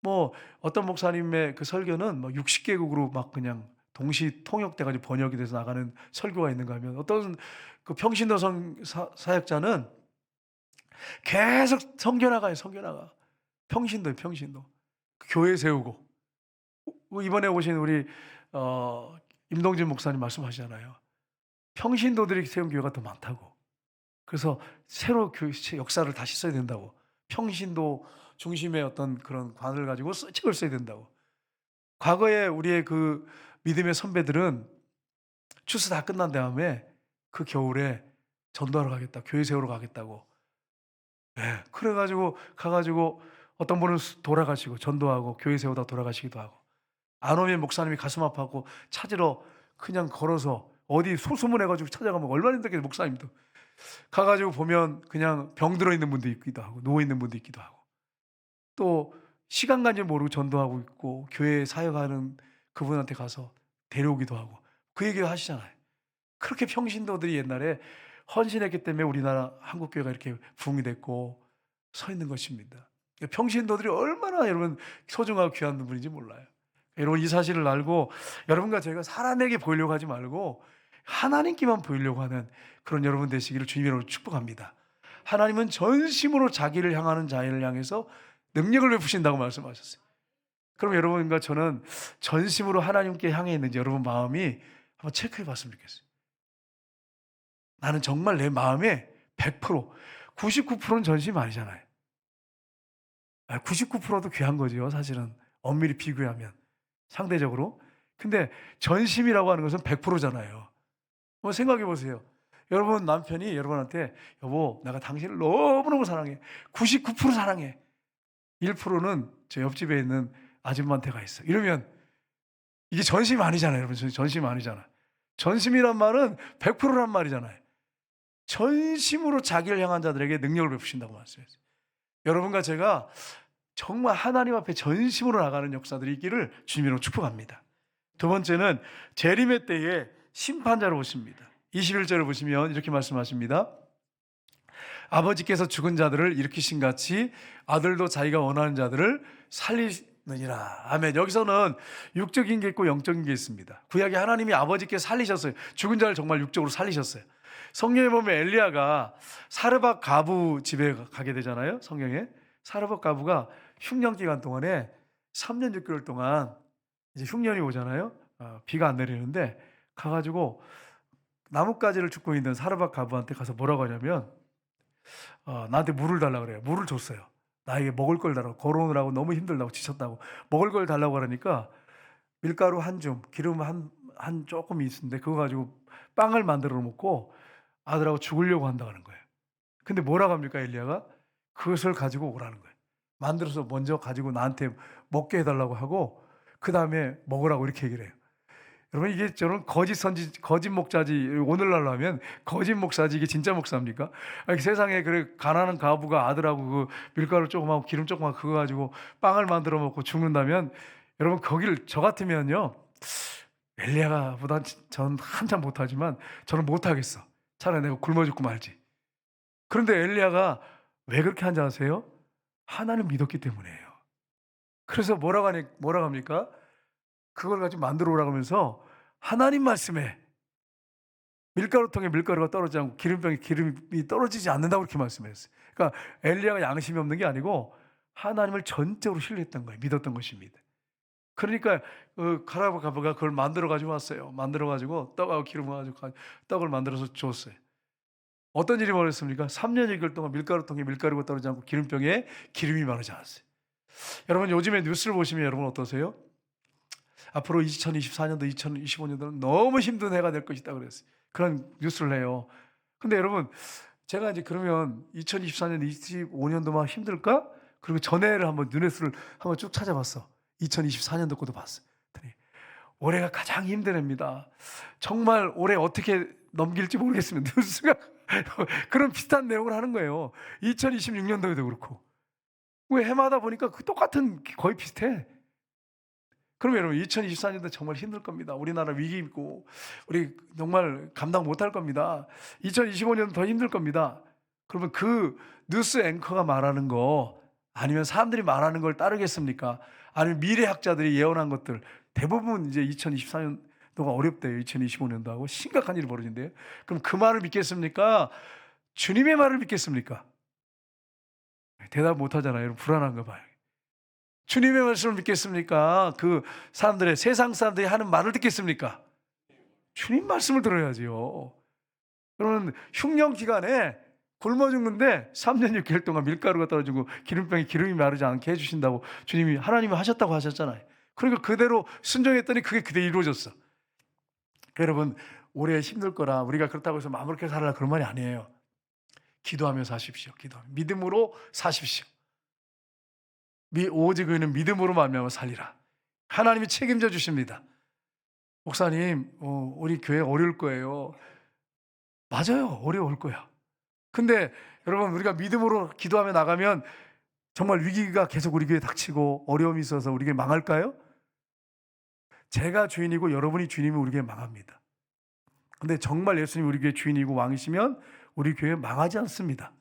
Speaker 1: 뭐 어떤 목사님의 그 설교는 뭐 60개국으로 막 그냥 동시 통역돼 가지고 번역이 돼서 나가는 설교가 있는가 하면 어떤 그 평신도 사역자는 계속 섬겨나가요, 섬겨나가. 평신도예요, 평신도. 교회 세우고. 이번에 오신 우리 임동진 목사님 말씀하시잖아요. 평신도들이 세운 교회가 더 많다고. 그래서 새로 역사를 다시 써야 된다고. 평신도 중심의 어떤 그런 관을 가지고 책을 써야 된다고. 과거에 우리의 그 믿음의 선배들은 추수 다 끝난 다음에 그 겨울에 전도하러 가겠다, 교회 세우러 가겠다고. 예, 그래가지고 가가지고 어떤 분은 돌아가시고 전도하고 교회 세우다 돌아가시기도 하고, 안 오면 목사님이 가슴 아파하고 찾으러 그냥 걸어서 어디 소수문해가지고 찾아가면 얼마나 힘들겠어요. 목사님도 가가지고 보면 그냥 병 들어 있는 분도 있기도 하고 누워 있는 분도 있기도 하고, 또 시간 간줄 모르고 전도하고 있고 교회 사역하는 그분한테 가서 데려오기도 하고 그 얘기 하시잖아요. 그렇게 평신도들이 옛날에 헌신했기 때문에 우리나라 한국교회가 이렇게 부흥이 됐고 서 있는 것입니다. 평신도들이 얼마나 여러분 소중하고 귀한 분인지 몰라요. 여러분 이 사실을 알고 여러분과 제가 사람에게 보이려고 하지 말고 하나님께만 보이려고 하는 그런 여러분 되시기를 주님으로 축복합니다. 하나님은 전심으로 자기를 향하는 자를 향해서 능력을 베푸신다고 말씀하셨어요. 그럼 여러분과 저는 전심으로 하나님께 향해 있는지 여러분 마음이 한번 체크해 봤으면 좋겠어요. 나는 정말 내 마음에 100%, 99%는 전심 아니잖아요. 99%도 귀한 거죠, 사실은. 엄밀히 비교하면 상대적으로. 근데 전심이라고 하는 것은 100%잖아요. 생각해 보세요. 여러분 남편이 여러분한테 "여보, 내가 당신을 너무너무 사랑해. 99% 사랑해. 1%는 저 옆집에 있는 아줌마한테 가 있어." 이러면 이게 전심 아니잖아요, 여러분. 전심 아니잖아요. 전심이란 말은 100%란 말이잖아요. 전심으로 자기를 향한 자들에게 능력을 베푸신다고 말씀했어요. 여러분과 제가 정말 하나님 앞에 전심으로 나가는 역사들이 있기를 주님으로 축복합니다. 두 번째는 재림의 때에 심판자로 오십니다. 21절을 보시면 이렇게 말씀하십니다. 아버지께서 죽은 자들을 일으키신 같이 아들도 자기가 원하는 자들을 살리느니라. 아멘. 여기서는 육적인 게 있고 영적인 게 있습니다. 구약에 하나님이 아버지께서 살리셨어요. 죽은 자를 정말 육적으로 살리셨어요. 성경에 보면 엘리야가 사르밧 가부 집에 가게 되잖아요. 성경에 사르밧 가부가 흉년 기간 동안에 3년 6개월 동안 이제 흉년이 오잖아요. 비가 안 내리는데 가가지고 나뭇가지를 줍고 있는 사르밧 가부한테 가서 뭐라고 하냐면 나한테 물을 달라 그래요. 물을 줬어요. 나에게 먹을 걸 달라고. 걸어오느라고 너무 힘들다고 지쳤다고 먹을 걸 달라고 하니까 밀가루 한 줌, 기름 한 조금이 있는데 그거 가지고 빵을 만들어 먹고 아들하고 죽으려고 한다는 거예요. 근데 뭐라고 합니까 엘리야가? 그것을 가지고 오라는 거예요. 만들어서 먼저 가지고 나한테 먹게 해달라고 하고 그 다음에 먹으라고 이렇게 얘기를 해요. 여러분 이게 저는 거짓 선지, 거짓 목사지 오늘날로 하면 거짓 목사지 이게 진짜 목사입니까? 아니, 세상에 그래 가난한 가부가 아들하고 그 밀가루 조금하고 기름 조금하고 그거 가지고 빵을 만들어 먹고 죽는다면 여러분 거길 저 같으면요 엘리야보다 전 한참 못하지만 저는 못하겠어. 차라리 내가 굶어 죽고 말지. 그런데 엘리야가 왜 그렇게 한지 아세요? 하나님 믿었기 때문이에요. 그래서 뭐라고 합니까? 그걸 가지고 만들어 오라고 하면서 하나님 말씀에 밀가루통에 밀가루가 떨어지지 않고 기름병에 기름이 떨어지지 않는다고 그렇게 말씀했어요. 그러니까 엘리야가 양심이 없는 게 아니고 하나님을 전적으로 신뢰했던 거예요. 믿었던 것입니다. 그러니까 가라바 가부가 그걸 만들어 가지고 왔어요. 만들어 가지고 떡하고 기름 가지고 떡을 만들어서 줬어요. 어떤 일이 벌어졌습니까? 3년 6개월 동안 밀가루통에 밀가루가 떨어지지 않고 기름병에 기름이 마르지 않았어요. 여러분 요즘에 뉴스를 보시면 여러분 어떠세요? 앞으로 2024년도, 2025년도는 너무 힘든 해가 될 것이다 그랬어요. 그런 뉴스를 해요. 근데 여러분 제가 이제 그러면 2024년, 25년도만 힘들까? 그리고 전해를 한번 뉴스를 한번 쭉 찾아봤어. 2024년도 것도 봤어. 올해가 가장 힘든 해입니다. 정말 올해 어떻게 넘길지 모르겠습니다. 뉴스가 그런 비슷한 내용을 하는 거예요. 2026년도에도 그렇고. 왜 해마다 보니까 그 똑같은 거의 비슷해. 그럼 여러분 2024년도 정말 힘들 겁니다. 우리나라 위기 있고 우리 정말 감당 못할 겁니다. 2025년도 더 힘들 겁니다. 그러면 그 뉴스 앵커가 말하는 거 아니면 사람들이 말하는 걸 따르겠습니까? 아니면 미래학자들이 예언한 것들 대부분 이제 2024년도가 어렵대요. 2025년도하고 심각한 일이 벌어진대요. 그럼 그 말을 믿겠습니까? 주님의 말을 믿겠습니까? 대답 못 하잖아요. 여러분 불안한가 봐요. 주님의 말씀을 믿겠습니까? 그 사람들의 세상 사람들이 하는 말을 듣겠습니까? 주님 말씀을 들어야지요. 그러면 흉년 기간에 굶어 죽는데 3년 6개월 동안 밀가루가 떨어지고 기름병에 기름이 마르지 않게 해주신다고 주님이 하나님이 하셨다고 하셨잖아요. 그러니까 그대로 순종했더니 그게 그대로 이루어졌어. 여러분 올해 힘들 거라 우리가 그렇다고 해서 마음 그렇게 살아라 그런 말이 아니에요. 기도하며 사십시오. 믿음으로 사십시오. 오직 의는 믿음으로 말미암아 살리라. 하나님이 책임져 주십니다. 목사님 우리 교회 어려울 거예요. 맞아요. 어려울 거야. 근데 여러분 우리가 믿음으로 기도하며 나가면 정말 위기가 계속 우리 교회에 닥치고 어려움이 있어서 우리 교회 망할까요? 제가 주인이고 여러분이 주인이면 우리 교회 망합니다. 근데 정말 예수님이 우리 교회 주인이고 왕이시면 우리 교회 망하지 않습니다.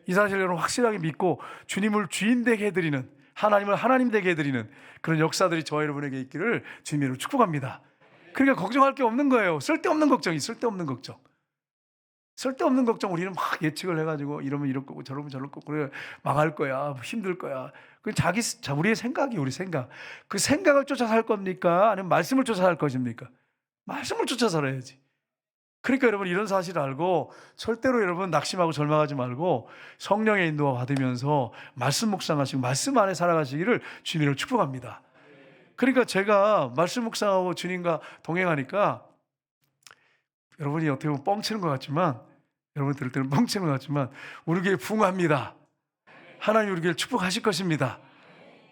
Speaker 1: 이 사실을 여러분 확실하게 믿고 주님을 주인 되게 해드리는 하나님을 하나님 되게 해드리는 그런 역사들이 저와 여러분에게 있기를 주님으로 축복합니다. 그러니까 걱정할 게 없는 거예요. 쓸데없는 걱정이 쓸데없는 걱정. 쓸데없는 걱정 우리는 막 예측을 해가지고 이러면 이럴 거고 저러면 저럴 거고 그래 망할 거야 힘들 거야. 그 우리의 생각이 우리 생각. 그 생각을 쫓아 살 겁니까? 아니면 말씀을 쫓아 살 것입니까? 말씀을 쫓아 살아야지. 그러니까 여러분 이런 사실을 알고 절대로 여러분 낙심하고 절망하지 말고 성령의 인도와 받으면서 말씀 묵상하시고 말씀 안에 살아가시기를 주님으로 축복합니다. 그러니까 제가 말씀 묵상하고 주님과 동행하니까 여러분이 어떻게 보면 뻥치는 것 같지만 여러분 들을 때는 뻥치는 것 같지만 우리 교회 부흥합니다. 하나님 우리 교회를 축복하실 것입니다.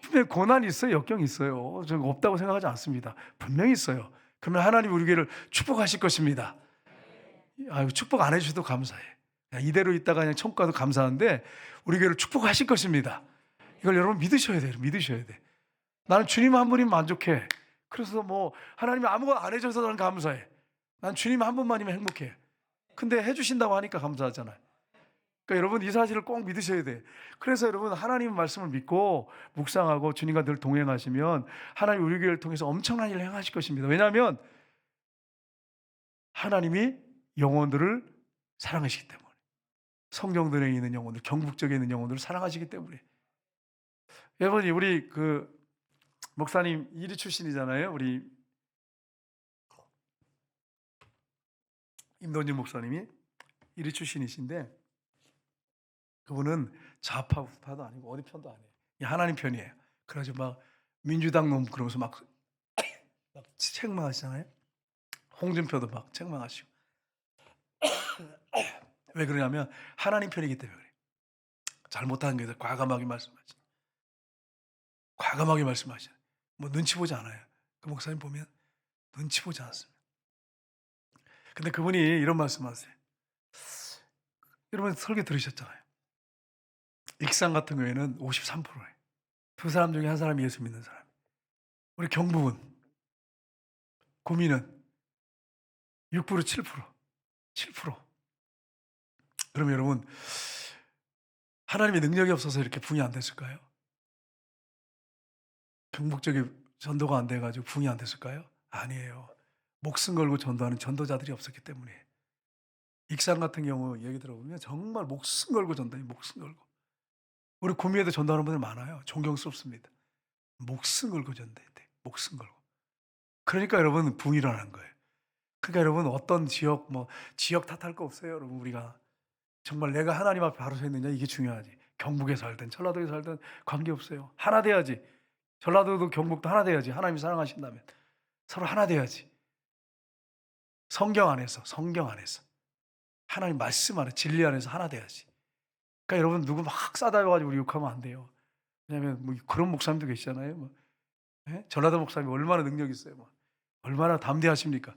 Speaker 1: 분명히 고난이 있어요. 역경이 있어요. 저는 없다고 생각하지 않습니다. 분명히 있어요. 그러면 하나님 우리 교회를 축복하실 것입니다. 축복 안 해주셔도 감사해. 이대로 있다가 그냥 천국 가도 감사한데 우리 교회를 축복하실 것입니다. 이걸 여러분 믿으셔야 돼요. 믿으셔야 돼. 나는 주님 한 분이면 만족해. 그래서 뭐 하나님이 아무것도 안 해줘서 나는 감사해. 난 주님 한 분만이면 행복해. 근데 해주신다고 하니까 감사하잖아요. 그러니까 여러분 이 사실을 꼭 믿으셔야 돼. 그래서 여러분 하나님 말씀을 믿고 묵상하고 주님과 늘 동행하시면 하나님 우리 교회를 통해서 엄청난 일을 행하실 것입니다. 왜냐하면 하나님이 영혼들을 사랑하시기 때문에, 성경들에 있는 영혼들, 경북적에 있는 영혼들을 사랑하시기 때문에. 여러분 우리 그 목사님 이리 출신이잖아요. 우리 임동진 목사님이 이리 출신이신데 그분은 좌파 우파도 아니고 어디 편도 아니에요. 하나님 편이에요. 그래가지고 막 민주당 놈 그러면서 막 책망하시잖아요. 홍준표도 막 책망하시고. 왜 그러냐면 하나님 편이기 때문에 그래요. 잘못한 게 과감하게 말씀하시죠. 과감하게 말씀하시죠. 뭐 눈치 보지 않아요. 그 목사님 보면 눈치 보지 않습니다. 근데 그분이 이런 말씀하세요. 여러분 설교 들으셨잖아요. 익산 같은 경우에는 53%예요. 두 사람 중에 한 사람이 예수 믿는 사람. 우리 경북은, 구미는 6% 7%. 7%. 그러면 여러분 하나님의 능력이 없어서 이렇게 붕이 안 됐을까요? 경북적이 전도가 안 돼가지고 붕이 안 됐을까요? 아니에요. 목숨 걸고 전도하는 전도자들이 없었기 때문에. 익산 같은 경우 얘기 들어보면 정말 목숨 걸고 전도해요. 목숨 걸고. 우리 구미에도 전도하는 분들 많아요. 존경스럽습니다. 목숨 걸고 전도해야 돼. 목숨 걸고. 그러니까 여러분 붕이 일어나는 거예요. 그러니까 여러분 어떤 지역 지역 탓할 거 없어요. 여러분 우리가 정말 내가 하나님 앞에 바로 서 있느냐 이게 중요하지. 경북에 살든 전라도에 살든 관계없어요. 하나 돼야지. 전라도도 경북도 하나 돼야지. 하나님이 사랑하신다면 서로 하나 돼야지. 성경 안에서 하나님 말씀 안에 진리 안에서 하나 돼야지. 그러니까 여러분 누구 막 싸다여가지고 우리 욕하면 안 돼요. 왜냐하면 뭐 그런 목사님도 계시잖아요. 전라도 목사님 얼마나 능력 있어요. 얼마나 담대하십니까?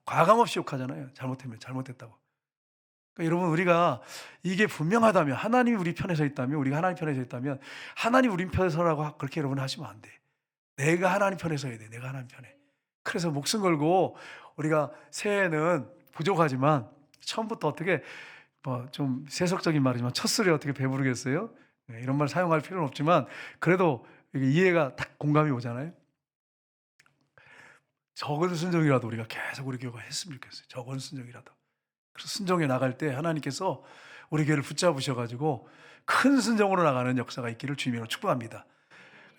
Speaker 1: 과감 없이 욕하잖아요. 잘못하면 잘못했다고. 그러니까 여러분 우리가 이게 분명하다면 하나님이 우리 편에 서 있다면 우리가 하나님 편에 서 있다면 하나님 우리 편에 서라고 그렇게 여러분 하시면 안 돼. 내가 하나님 편에 서야 돼. 내가 하나님 편에. 그래서 목숨 걸고 우리가 새해에는 부족하지만 처음부터 어떻게 좀 세속적인 말이지만 첫술에 어떻게 배부르겠어요? 이런 말 사용할 필요는 없지만 그래도 이해가 딱 공감이 오잖아요. 적은 순종이라도 우리가 계속 우리 교회가 했으면 좋겠어요. 적은 순종이라도. 그래서 순종해 나갈 때 하나님께서 우리 교회를 붙잡으셔 가지고 큰 순종으로 나가는 역사가 있기를 주님으로 축복합니다.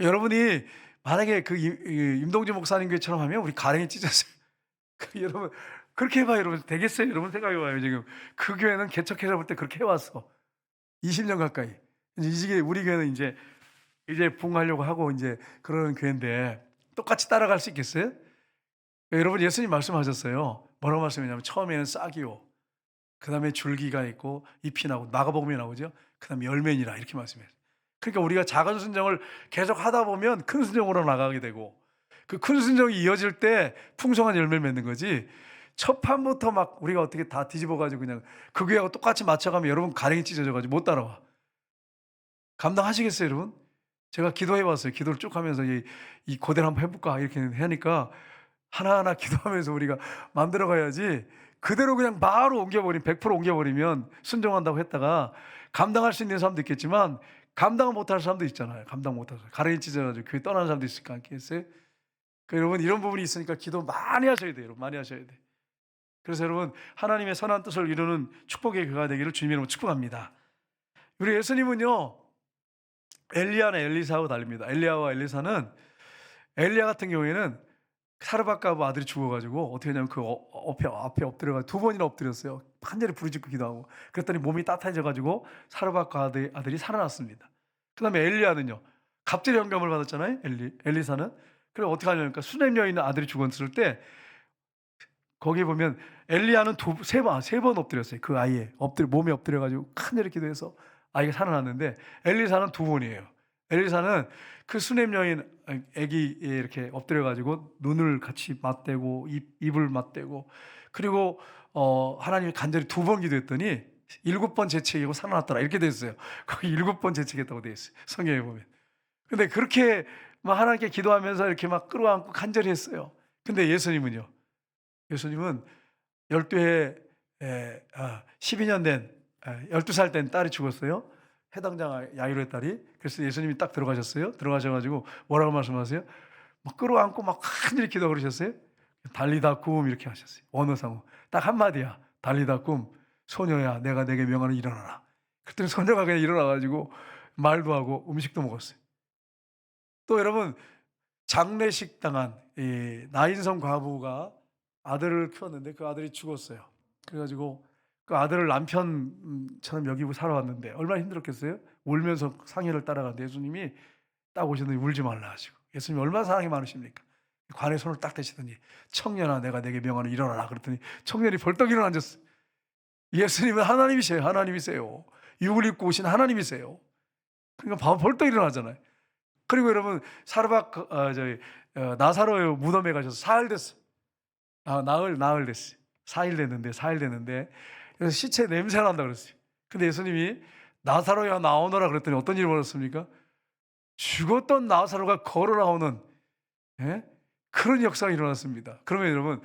Speaker 1: 여러분이 만약에 그 임동진 목사님 교회처럼 하면 우리 가랭이 찢어져요. 여러분 그렇게 해봐요. 여러분 되겠어요? 여러분 생각해봐요. 지금 그 교회는 개척해서 볼 때 그렇게 해왔어. 20년 가까이. 이제 우리 교회는 이제 부흥하려고 하고 이제 그러는 교회인데 똑같이 따라갈 수 있겠어요? 여러분 예수님 말씀하셨어요. 뭐라고 말씀했냐면 처음에는 싹이요. 그 다음에 줄기가 있고 잎이 나고 마가복음에 나오죠. 그 다음에 열매니라 이렇게 말씀해요. 그러니까 우리가 작은 순종을 계속 하다 보면 큰 순종으로 나가게 되고 그 큰 순종이 이어질 때 풍성한 열매를 맺는 거지. 첫 판부터 막 우리가 어떻게 다 뒤집어가지고 그냥 그 교회하고 똑같이 맞춰가면 여러분 가랭이 찢어져가지고 못 따라와. 감당하시겠어요 여러분? 제가 기도해봤어요. 기도를 쭉 하면서 이 고대를 한번 해볼까 이렇게 하니까 하나하나 기도하면서 우리가 만들어가야지 그대로 그냥 바로 100% 옮겨버리면 순종한다고 했다가 감당할 수 있는 사람도 있겠지만 감당을 못할 사람도 있잖아요. 감당 못할 사람. 가랭이 찢어가지고 교회 떠나는 사람도 있을 거 아니겠어요? 그러니까 여러분 이런 부분이 있으니까 기도 많이 하셔야 돼요. 여러분 많이 하셔야 돼. 그래서 여러분 하나님의 선한 뜻을 이루는 축복의 교회가 되기를 주님 이름으로 축복합니다. 우리 예수님은요 엘리야나 엘리사하고 다릅니다. 엘리야와 엘리사는 엘리야 같은 경우에는 사르밧가브 아들이 죽어가지고 어떻게 하냐면 그 앞에 엎드려가지고 2번이나 엎드렸어요. 간절히 부르짖고 기도하고 그랬더니 몸이 따뜻해져가지고 사르밧가브 아들이 살아났습니다. 그 다음에 엘리야는요 갑절의 영감을 받았잖아요. 엘리사는 그래서 어떻게 하냐니까 수냄 여인 아들이 죽었을 때 거기에 보면 엘리야는 세 번 엎드렸어요. 그 아이의 몸에 엎드려가지고 간절히 기도해서 아이가 살아났는데 엘리사는 2번이에요. 엘리사는 그 수냄 여인 아기에 이렇게 엎드려가지고 눈을 같이 맞대고 입을 맞대고 그리고 하나님이 간절히 2번 기도했더니 7번 재채기고 살아났더라 이렇게 돼 있어요. 거기 7번 재채기했다고 돼 있어요. 성경에 보면. 근데 그렇게 막 하나님께 기도하면서 이렇게 막 끌어안고 간절히 했어요. 근데 예수님은요. 예수님은 12해 12년 된 예, 12살 된 딸이 죽었어요. 해당장 야이로의 딸이. 그래서 예수님이 딱 들어가셨어요. 들어가셔 가지고 뭐라고 말씀하세요? 막 끌어안고 막 간절히 기도하고 그러셨어요. 달리다 쿰 이렇게 하셨어요. 원어상으로. 딱 한마디야. 달리다 쿰. 소녀야 내가 내게 명하는 일어나라. 그랬더니 소녀가 그냥 일어나 가지고 말도 하고 음식도 먹었어요. 또 여러분 장례식 당한 이 나인성 과부가 아들을 키웠는데 그 아들이 죽었어요. 그래 가지고 그 아들을 남편처럼 여기고 살아왔는데 얼마나 힘들었겠어요? 울면서 상해를 따라가는데 예수님이 딱 오셨더니 울지 말라 하시고 예수님이 얼마나 사랑이 많으십니까? 관에 손을 딱 대시더니 청년아 내가 내게 명하는 일어나라 그랬더니 청년이 벌떡 일어나 앉았어요. 예수님은 하나님이세요. 하나님이세요. 육을 입고 오신 하나님이세요. 그러니까 벌떡 일어나잖아요. 그리고 여러분 사르밧 나사로의 무덤에 가셔서 사흘 됐어요. 나흘 됐어요. 4일 됐는데 4일 됐는데 그래서 시체 냄새 난다 그랬어요. 근데 예수님이 나사로야 나오너라 그랬더니 어떤 일이 벌어졌습니까? 죽었던 나사로가 걸어 나오는 예? 그런 역사가 일어났습니다. 그러면 여러분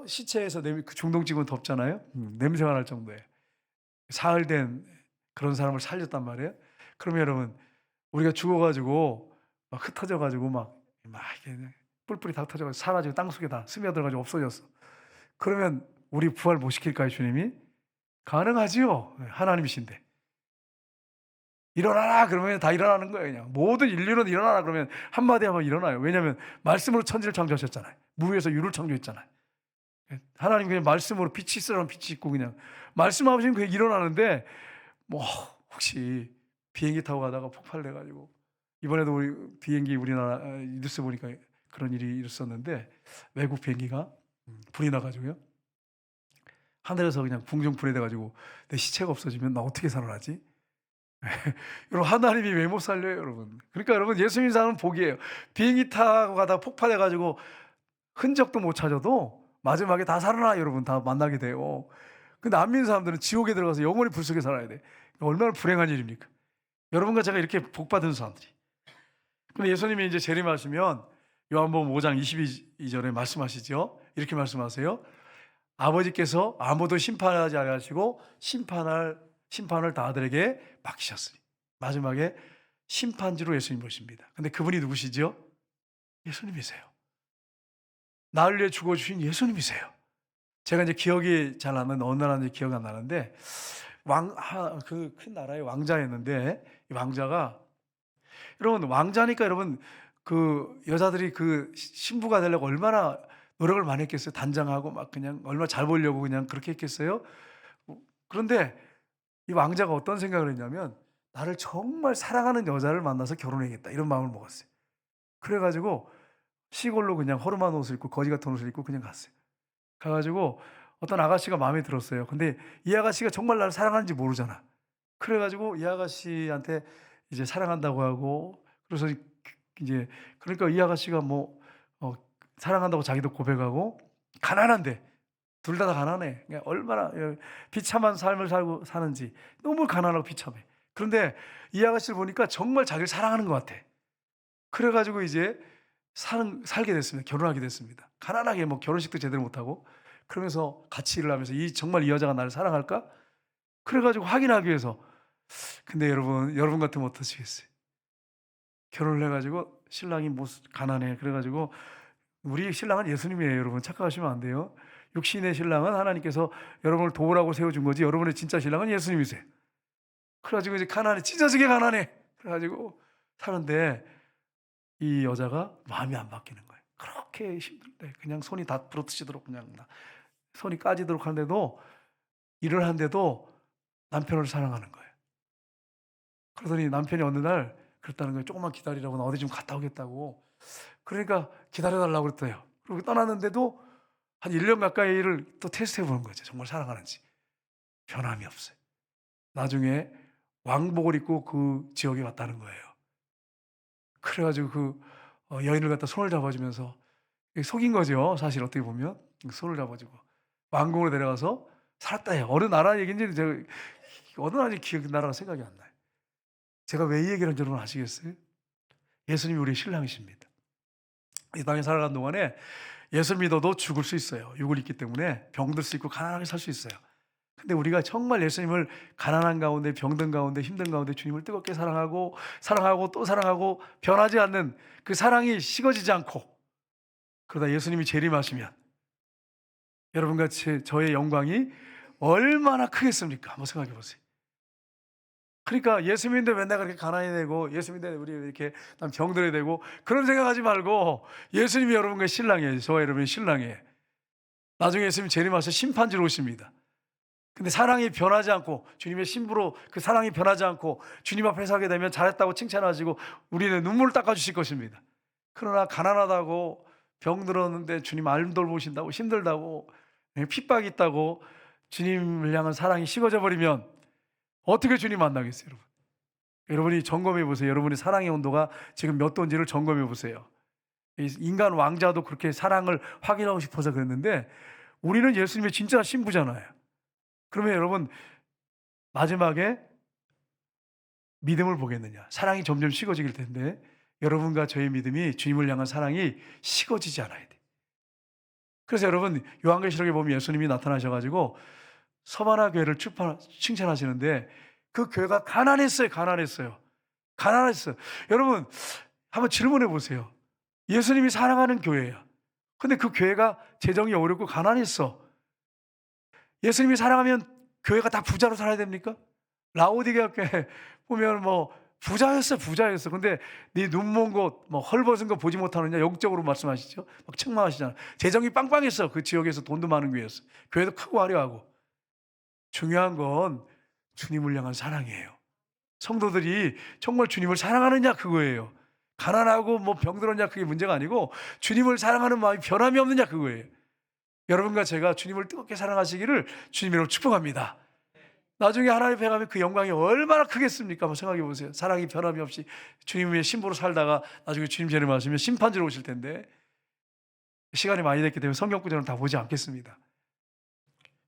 Speaker 1: 시체에서 그 중동집은 덥잖아요. 냄새가 날 정도에 사흘 된 그런 사람을 살렸단 말이에요. 그러면 여러분 우리가 죽어가지고 막 흩어져가지고 막 이렇게 뿔뿔이 다 터져가지고 사라지고 땅 속에 다 스며들어가지고 없어졌어. 그러면 우리 부활 못 시킬까요, 주님이? 가능하지요. 하나님이신데. 일어나라 그러면 다 일어나는 거예요. 그냥 모든 인류는 일어나라 그러면 한마디 하면 일어나요. 왜냐하면 말씀으로 천지를 창조하셨잖아요. 무에서 유를 창조했잖아요. 하나님 그냥 말씀으로 빛이 있으라면 빛이 있고 그냥 말씀하시면 그게 일어나는데 뭐 혹시 비행기 타고 가다가 폭발해 가지고 이번에도 우리 비행기 우리나라 뉴스 보니까 그런 일이 있었는데 외국 비행기가 불이 나 가지고요. 하늘에서 그냥 궁중 분해돼 가지고 내 시체가 없어지면 나 어떻게 살아나지? 여러분 하나님이 왜 못 살려요, 여러분? 그러니까 여러분 예수님 사는 복이에요. 비행기 타고 가다가 폭발해 가지고 흔적도 못 찾아도 마지막에 다 살아나 여러분 다 만나게 돼요. 근데 안 믿는 사람들은 지옥에 들어가서 영원히 불 속에 살아야 돼. 얼마나 불행한 일입니까? 여러분과 제가 이렇게 복 받은 사람들이. 근데 예수님이 이제 재림하시면 요한복음 5장 22절에 말씀하시죠. 이렇게 말씀하세요. 아버지께서 아무도 심판하지 아니하시고 심판을 다 아들에게 맡기셨으니 마지막에 심판지로 예수님 오십니다. 근데 그분이 누구시죠? 예수님이세요. 나를 위해 죽어주신 예수님이세요. 제가 이제 기억이 잘 안 나는데 어느 나라인지 기억이 안 나는데 그 큰 나라의 왕자였는데 이 왕자가 여러분 왕자니까 여러분 그 여자들이 그 신부가 되려고 얼마나 노력을 많이 했겠어요. 단장하고 막 그냥 얼마나 잘 보려고 그냥 그렇게 했겠어요. 그런데 이 왕자가 어떤 생각을 했냐면 나를 정말 사랑하는 여자를 만나서 결혼해야겠다 이런 마음을 먹었어요. 그래가지고 시골로 그냥 허름한 옷을 입고 거지 같은 옷을 입고 그냥 갔어요. 가가지고 어떤 아가씨가 마음에 들었어요. 근데 이 아가씨가 정말 나를 사랑하는지 모르잖아. 그래가지고 이 아가씨한테 이제 사랑한다고 하고 그래서 이제 그러니까 이 아가씨가 뭐 사랑한다고 자기도 고백하고 가난한데 둘 다 가난해. 그러니까 얼마나 비참한 삶을 살고 사는지 너무 가난하고 비참해. 그런데 이 아가씨를 보니까 정말 자기를 사랑하는 것 같아. 그래가지고 이제 살게 됐습니다. 결혼하게 됐습니다. 가난하게 뭐 결혼식도 제대로 못하고 그러면서 같이 일을 하면서 정말 이 여자가 나를 사랑할까? 그래가지고 확인하기 위해서 근데 여러분 같으면 어떠시겠어요? 결혼을 해가지고 신랑이 뭐 가난해. 그래가지고 우리 신랑은 예수님이에요. 여러분 착각하시면 안 돼요. 육신의 신랑은 하나님께서 여러분을 도우라고 세워준 거지 여러분의 진짜 신랑은 예수님이세요. 그래가지고 이제 가난해. 찢어지게 가난해. 그래가지고 사는데 이 여자가 마음이 안 바뀌는 거예요. 그렇게 힘든데 그냥 손이 다 부러뜨시도록 그냥 손이 까지도록 하는데도 일을 하는데도 남편을 사랑하는 거예요. 그러더니 남편이 어느 날 그랬다는 거예요. 조금만 기다리라고 나 어디 좀 갔다 오겠다고. 그러니까 기다려달라고 그랬대요. 그리고 떠났는데도 한 1년 가까이를 또 테스트해 보는 거죠. 정말 사랑하는지. 변함이 없어요. 나중에 왕복을 입고 그 지역에 왔다는 거예요. 그래가지고 그 여인을 갖다 손을 잡아주면서 속인 거죠. 사실 어떻게 보면 손을 잡아주고 왕궁으로 데려가서 살았다 해요. 어느 나라 얘기인지 제가 어느 나라인지 나라가 생각이 안 나요. 제가 왜 이 얘기를 하는지 여러분 아시겠어요? 예수님이 우리의 신랑이십니다. 이 땅에 살아가는 동안에 예수 믿어도 죽을 수 있어요. 육을 입기 때문에 병들 수 있고 가난하게 살 수 있어요. 근데 우리가 정말 예수님을 가난한 가운데, 병든 가운데, 힘든 가운데 주님을 뜨겁게 사랑하고 사랑하고 또 사랑하고 변하지 않는 그 사랑이 식어지지 않고, 그러다 예수님이 재림하시면 여러분과 저의 영광이 얼마나 크겠습니까? 한번 생각해 보세요. 그러니까 예수 믿는데 왜 내가 그렇게 가난이 되고, 예수 믿는데 우리 왜 이렇게 난 병들어야 되고, 그런 생각하지 말고 예수님이 여러분과 신랑이에요. 저와 여러분이 신랑이에요. 나중에 예수님 재림하셔서 심판지로 오십니다. 근데 사랑이 변하지 않고, 주님의 신부로 그 사랑이 변하지 않고 주님 앞에 서게 되면 잘했다고 칭찬하시고 우리는 눈물을 닦아주실 것입니다. 그러나 가난하다고, 병들었는데 주님 안 돌보신다고, 힘들다고, 핍박이 있다고 주님을 향한 사랑이 식어져 버리면 어떻게 주님 만나겠어요, 여러분? 여러분이 점검해 보세요. 여러분의 사랑의 온도가 지금 몇 도인지를 점검해 보세요. 인간 왕자도 그렇게 사랑을 확인하고 싶어서 그랬는데, 우리는 예수님의 진짜 신부잖아요. 그러면 여러분, 마지막에 믿음을 보겠느냐? 사랑이 점점 식어질 텐데, 여러분과 저의 믿음이, 주님을 향한 사랑이 식어지지 않아야 돼. 그래서 여러분, 요한계시록에 보면 예수님이 나타나셔가지고 서바나 교회를 칭찬하시는데, 그 교회가 가난했어요. 가난했어요. 여러분, 한번 질문해 보세요. 예수님이 사랑하는 교회예요. 근데 그 교회가 재정이 어렵고 가난했어. 예수님이 사랑하면 교회가 다 부자로 살아야 됩니까? 라오디게아 교회 보면 뭐 부자였어. 근데 네 눈 먼 곳, 뭐 헐벗은 거 보지 못하느냐, 영적으로 말씀하시죠. 막 책망하시잖아. 재정이 빵빵했어. 그 지역에서 돈도 많은 교회였어. 교회도 크고 화려하고. 중요한 건 주님을 향한 사랑이에요. 성도들이 정말 주님을 사랑하느냐, 그거예요. 가난하고 뭐 병들었냐, 그게 문제가 아니고 주님을 사랑하는 마음이 변함이 없느냐, 그거예요. 여러분과 제가 주님을 뜨겁게 사랑하시기를 주님으로 축복합니다. 나중에 하나님 앞에 가면 그 영광이 얼마나 크겠습니까? 한번 생각해 보세요. 사랑이 변함이 없이 주님의 신부로 살다가 나중에 주님 재림하시면 심판지로 오실 텐데, 시간이 많이 됐기 때문에 성경 구절은 다 보지 않겠습니다.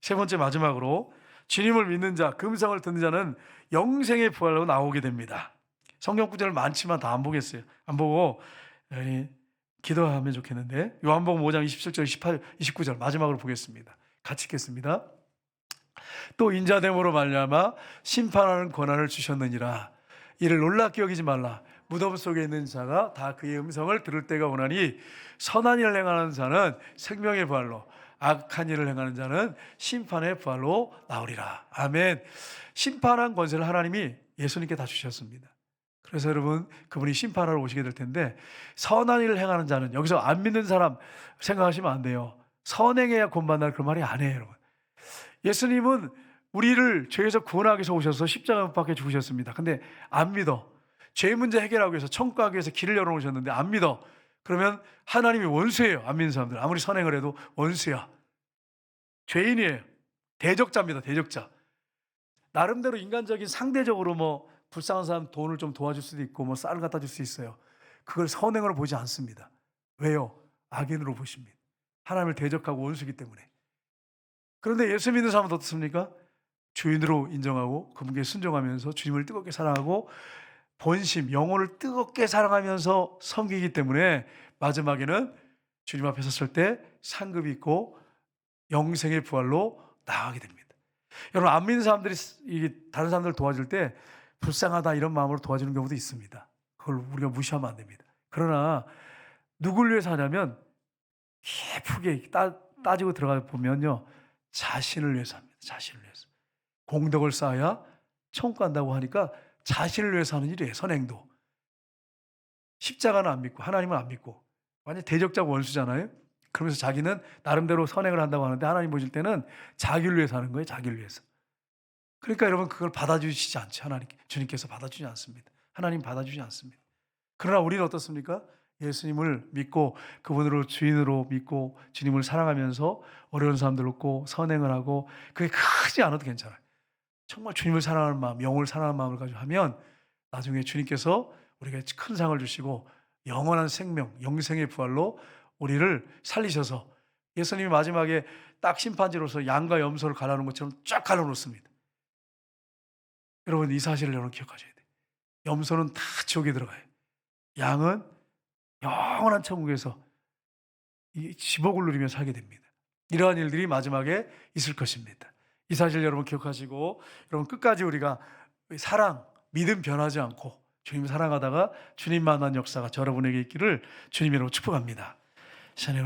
Speaker 1: 세 번째, 마지막으로 주님을 믿는 자, 그 음성을 듣는 자는 영생의 부활로 나오게 됩니다. 성경 구절 많지만 다 안 보겠어요. 안 보고 기도하면 좋겠는데, 요한복음 5장 27절, 28, 29절 마지막으로 보겠습니다. 같이 읽겠습니다. 또 인자됨으로 말미암아 심판하는 권한을 주셨느니라. 이를 놀랍게 여기지 말라. 무덤 속에 있는 자가 다 그의 음성을 들을 때가 오나니, 선한 일을 행하는 자는 생명의 부활로, 악한 일을 행하는 자는 심판의 부활로 나오리라. 아멘. 심판한 권세를 하나님이 예수님께 다 주셨습니다. 그래서 여러분, 그분이 심판하러 오시게 될 텐데, 선한 일을 행하는 자는, 여기서 안 믿는 사람 생각하시면 안 돼요. 선행해야 구원받는다, 그 말이 아니에요, 여러분. 예수님은 우리를 죄에서 구원하기 위해서 오셔서 십자가 못 박혀 죽으셨습니다. 근데 안 믿어. 죄 문제 해결하기 위해서, 천국 가기 위해서 길을 열어놓으셨는데 안 믿어. 그러면 하나님이 원수예요. 안 믿는 사람들. 아무리 선행을 해도 원수야. 죄인이에요. 대적자입니다. 대적자. 나름대로 인간적인, 상대적으로 뭐 불쌍한 사람 돈을 좀 도와줄 수도 있고, 뭐 쌀을 갖다 줄 수 있어요. 그걸 선행으로 보지 않습니다. 왜요? 악인으로 보십니다. 하나님을 대적하고 원수이기 때문에. 그런데 예수 믿는 사람은 어떻습니까? 주인으로 인정하고 그분께 순종하면서 주님을 뜨겁게 사랑하고 본심, 영혼을 뜨겁게 사랑하면서 섬기기 때문에 마지막에는 주님 앞에 섰을 때 상급이 있고 영생의 부활로 나가게 됩니다. 여러분, 안 믿는 사람들이 다른 사람들을 도와줄 때 불쌍하다 이런 마음으로 도와주는 경우도 있습니다. 그걸 우리가 무시하면 안 됩니다. 그러나 누굴 위해서 하냐면, 깊게 따지고 들어가 보면요, 자신을 위해서 합니다. 자신을 위해서. 공덕을 쌓아야 천국 간다고 하니까 자신을 위해서 하는 일이에요. 선행도. 십자가는 안 믿고, 하나님은 안 믿고, 완전 대적자고 원수잖아요. 그러면서 자기는 나름대로 선행을 한다고 하는데, 하나님 보실 때는 자기를 위해서 하는 거예요. 자기를 위해서. 그러니까 여러분, 그걸 받아주시지 않죠. 주님께서 받아주지 않습니다. 하나님 받아주지 않습니다. 그러나 우리는 어떻습니까? 예수님을 믿고 그분으로 주인으로 믿고 주님을 사랑하면서 어려운 사람들 돕고 선행을 하고, 그게 크지 않아도 괜찮아요. 정말 주님을 사랑하는 마음, 영혼을 사랑하는 마음을 가지고 하면 나중에 주님께서 우리에게 큰 상을 주시고 영원한 생명, 영생의 부활로 우리를 살리셔서, 예수님이 마지막에 딱 심판지로서 양과 염소를 갈라놓은 것처럼 쫙 갈라놓습니다. 여러분, 이 사실을 여러분 기억하셔야 돼요. 염소는 다 지옥에 들어가요. 양은 영원한 천국에서 이 지복을 누리며 살게 됩니다. 이러한 일들이 마지막에 있을 것입니다. 이 사실 여러분 기억하시고 여러분 끝까지 우리가 사랑, 믿음 변하지 않고 주님을 사랑하다가 주님 만난 역사가 여러분에게 있기를 주님으로 축복합니다. 시간에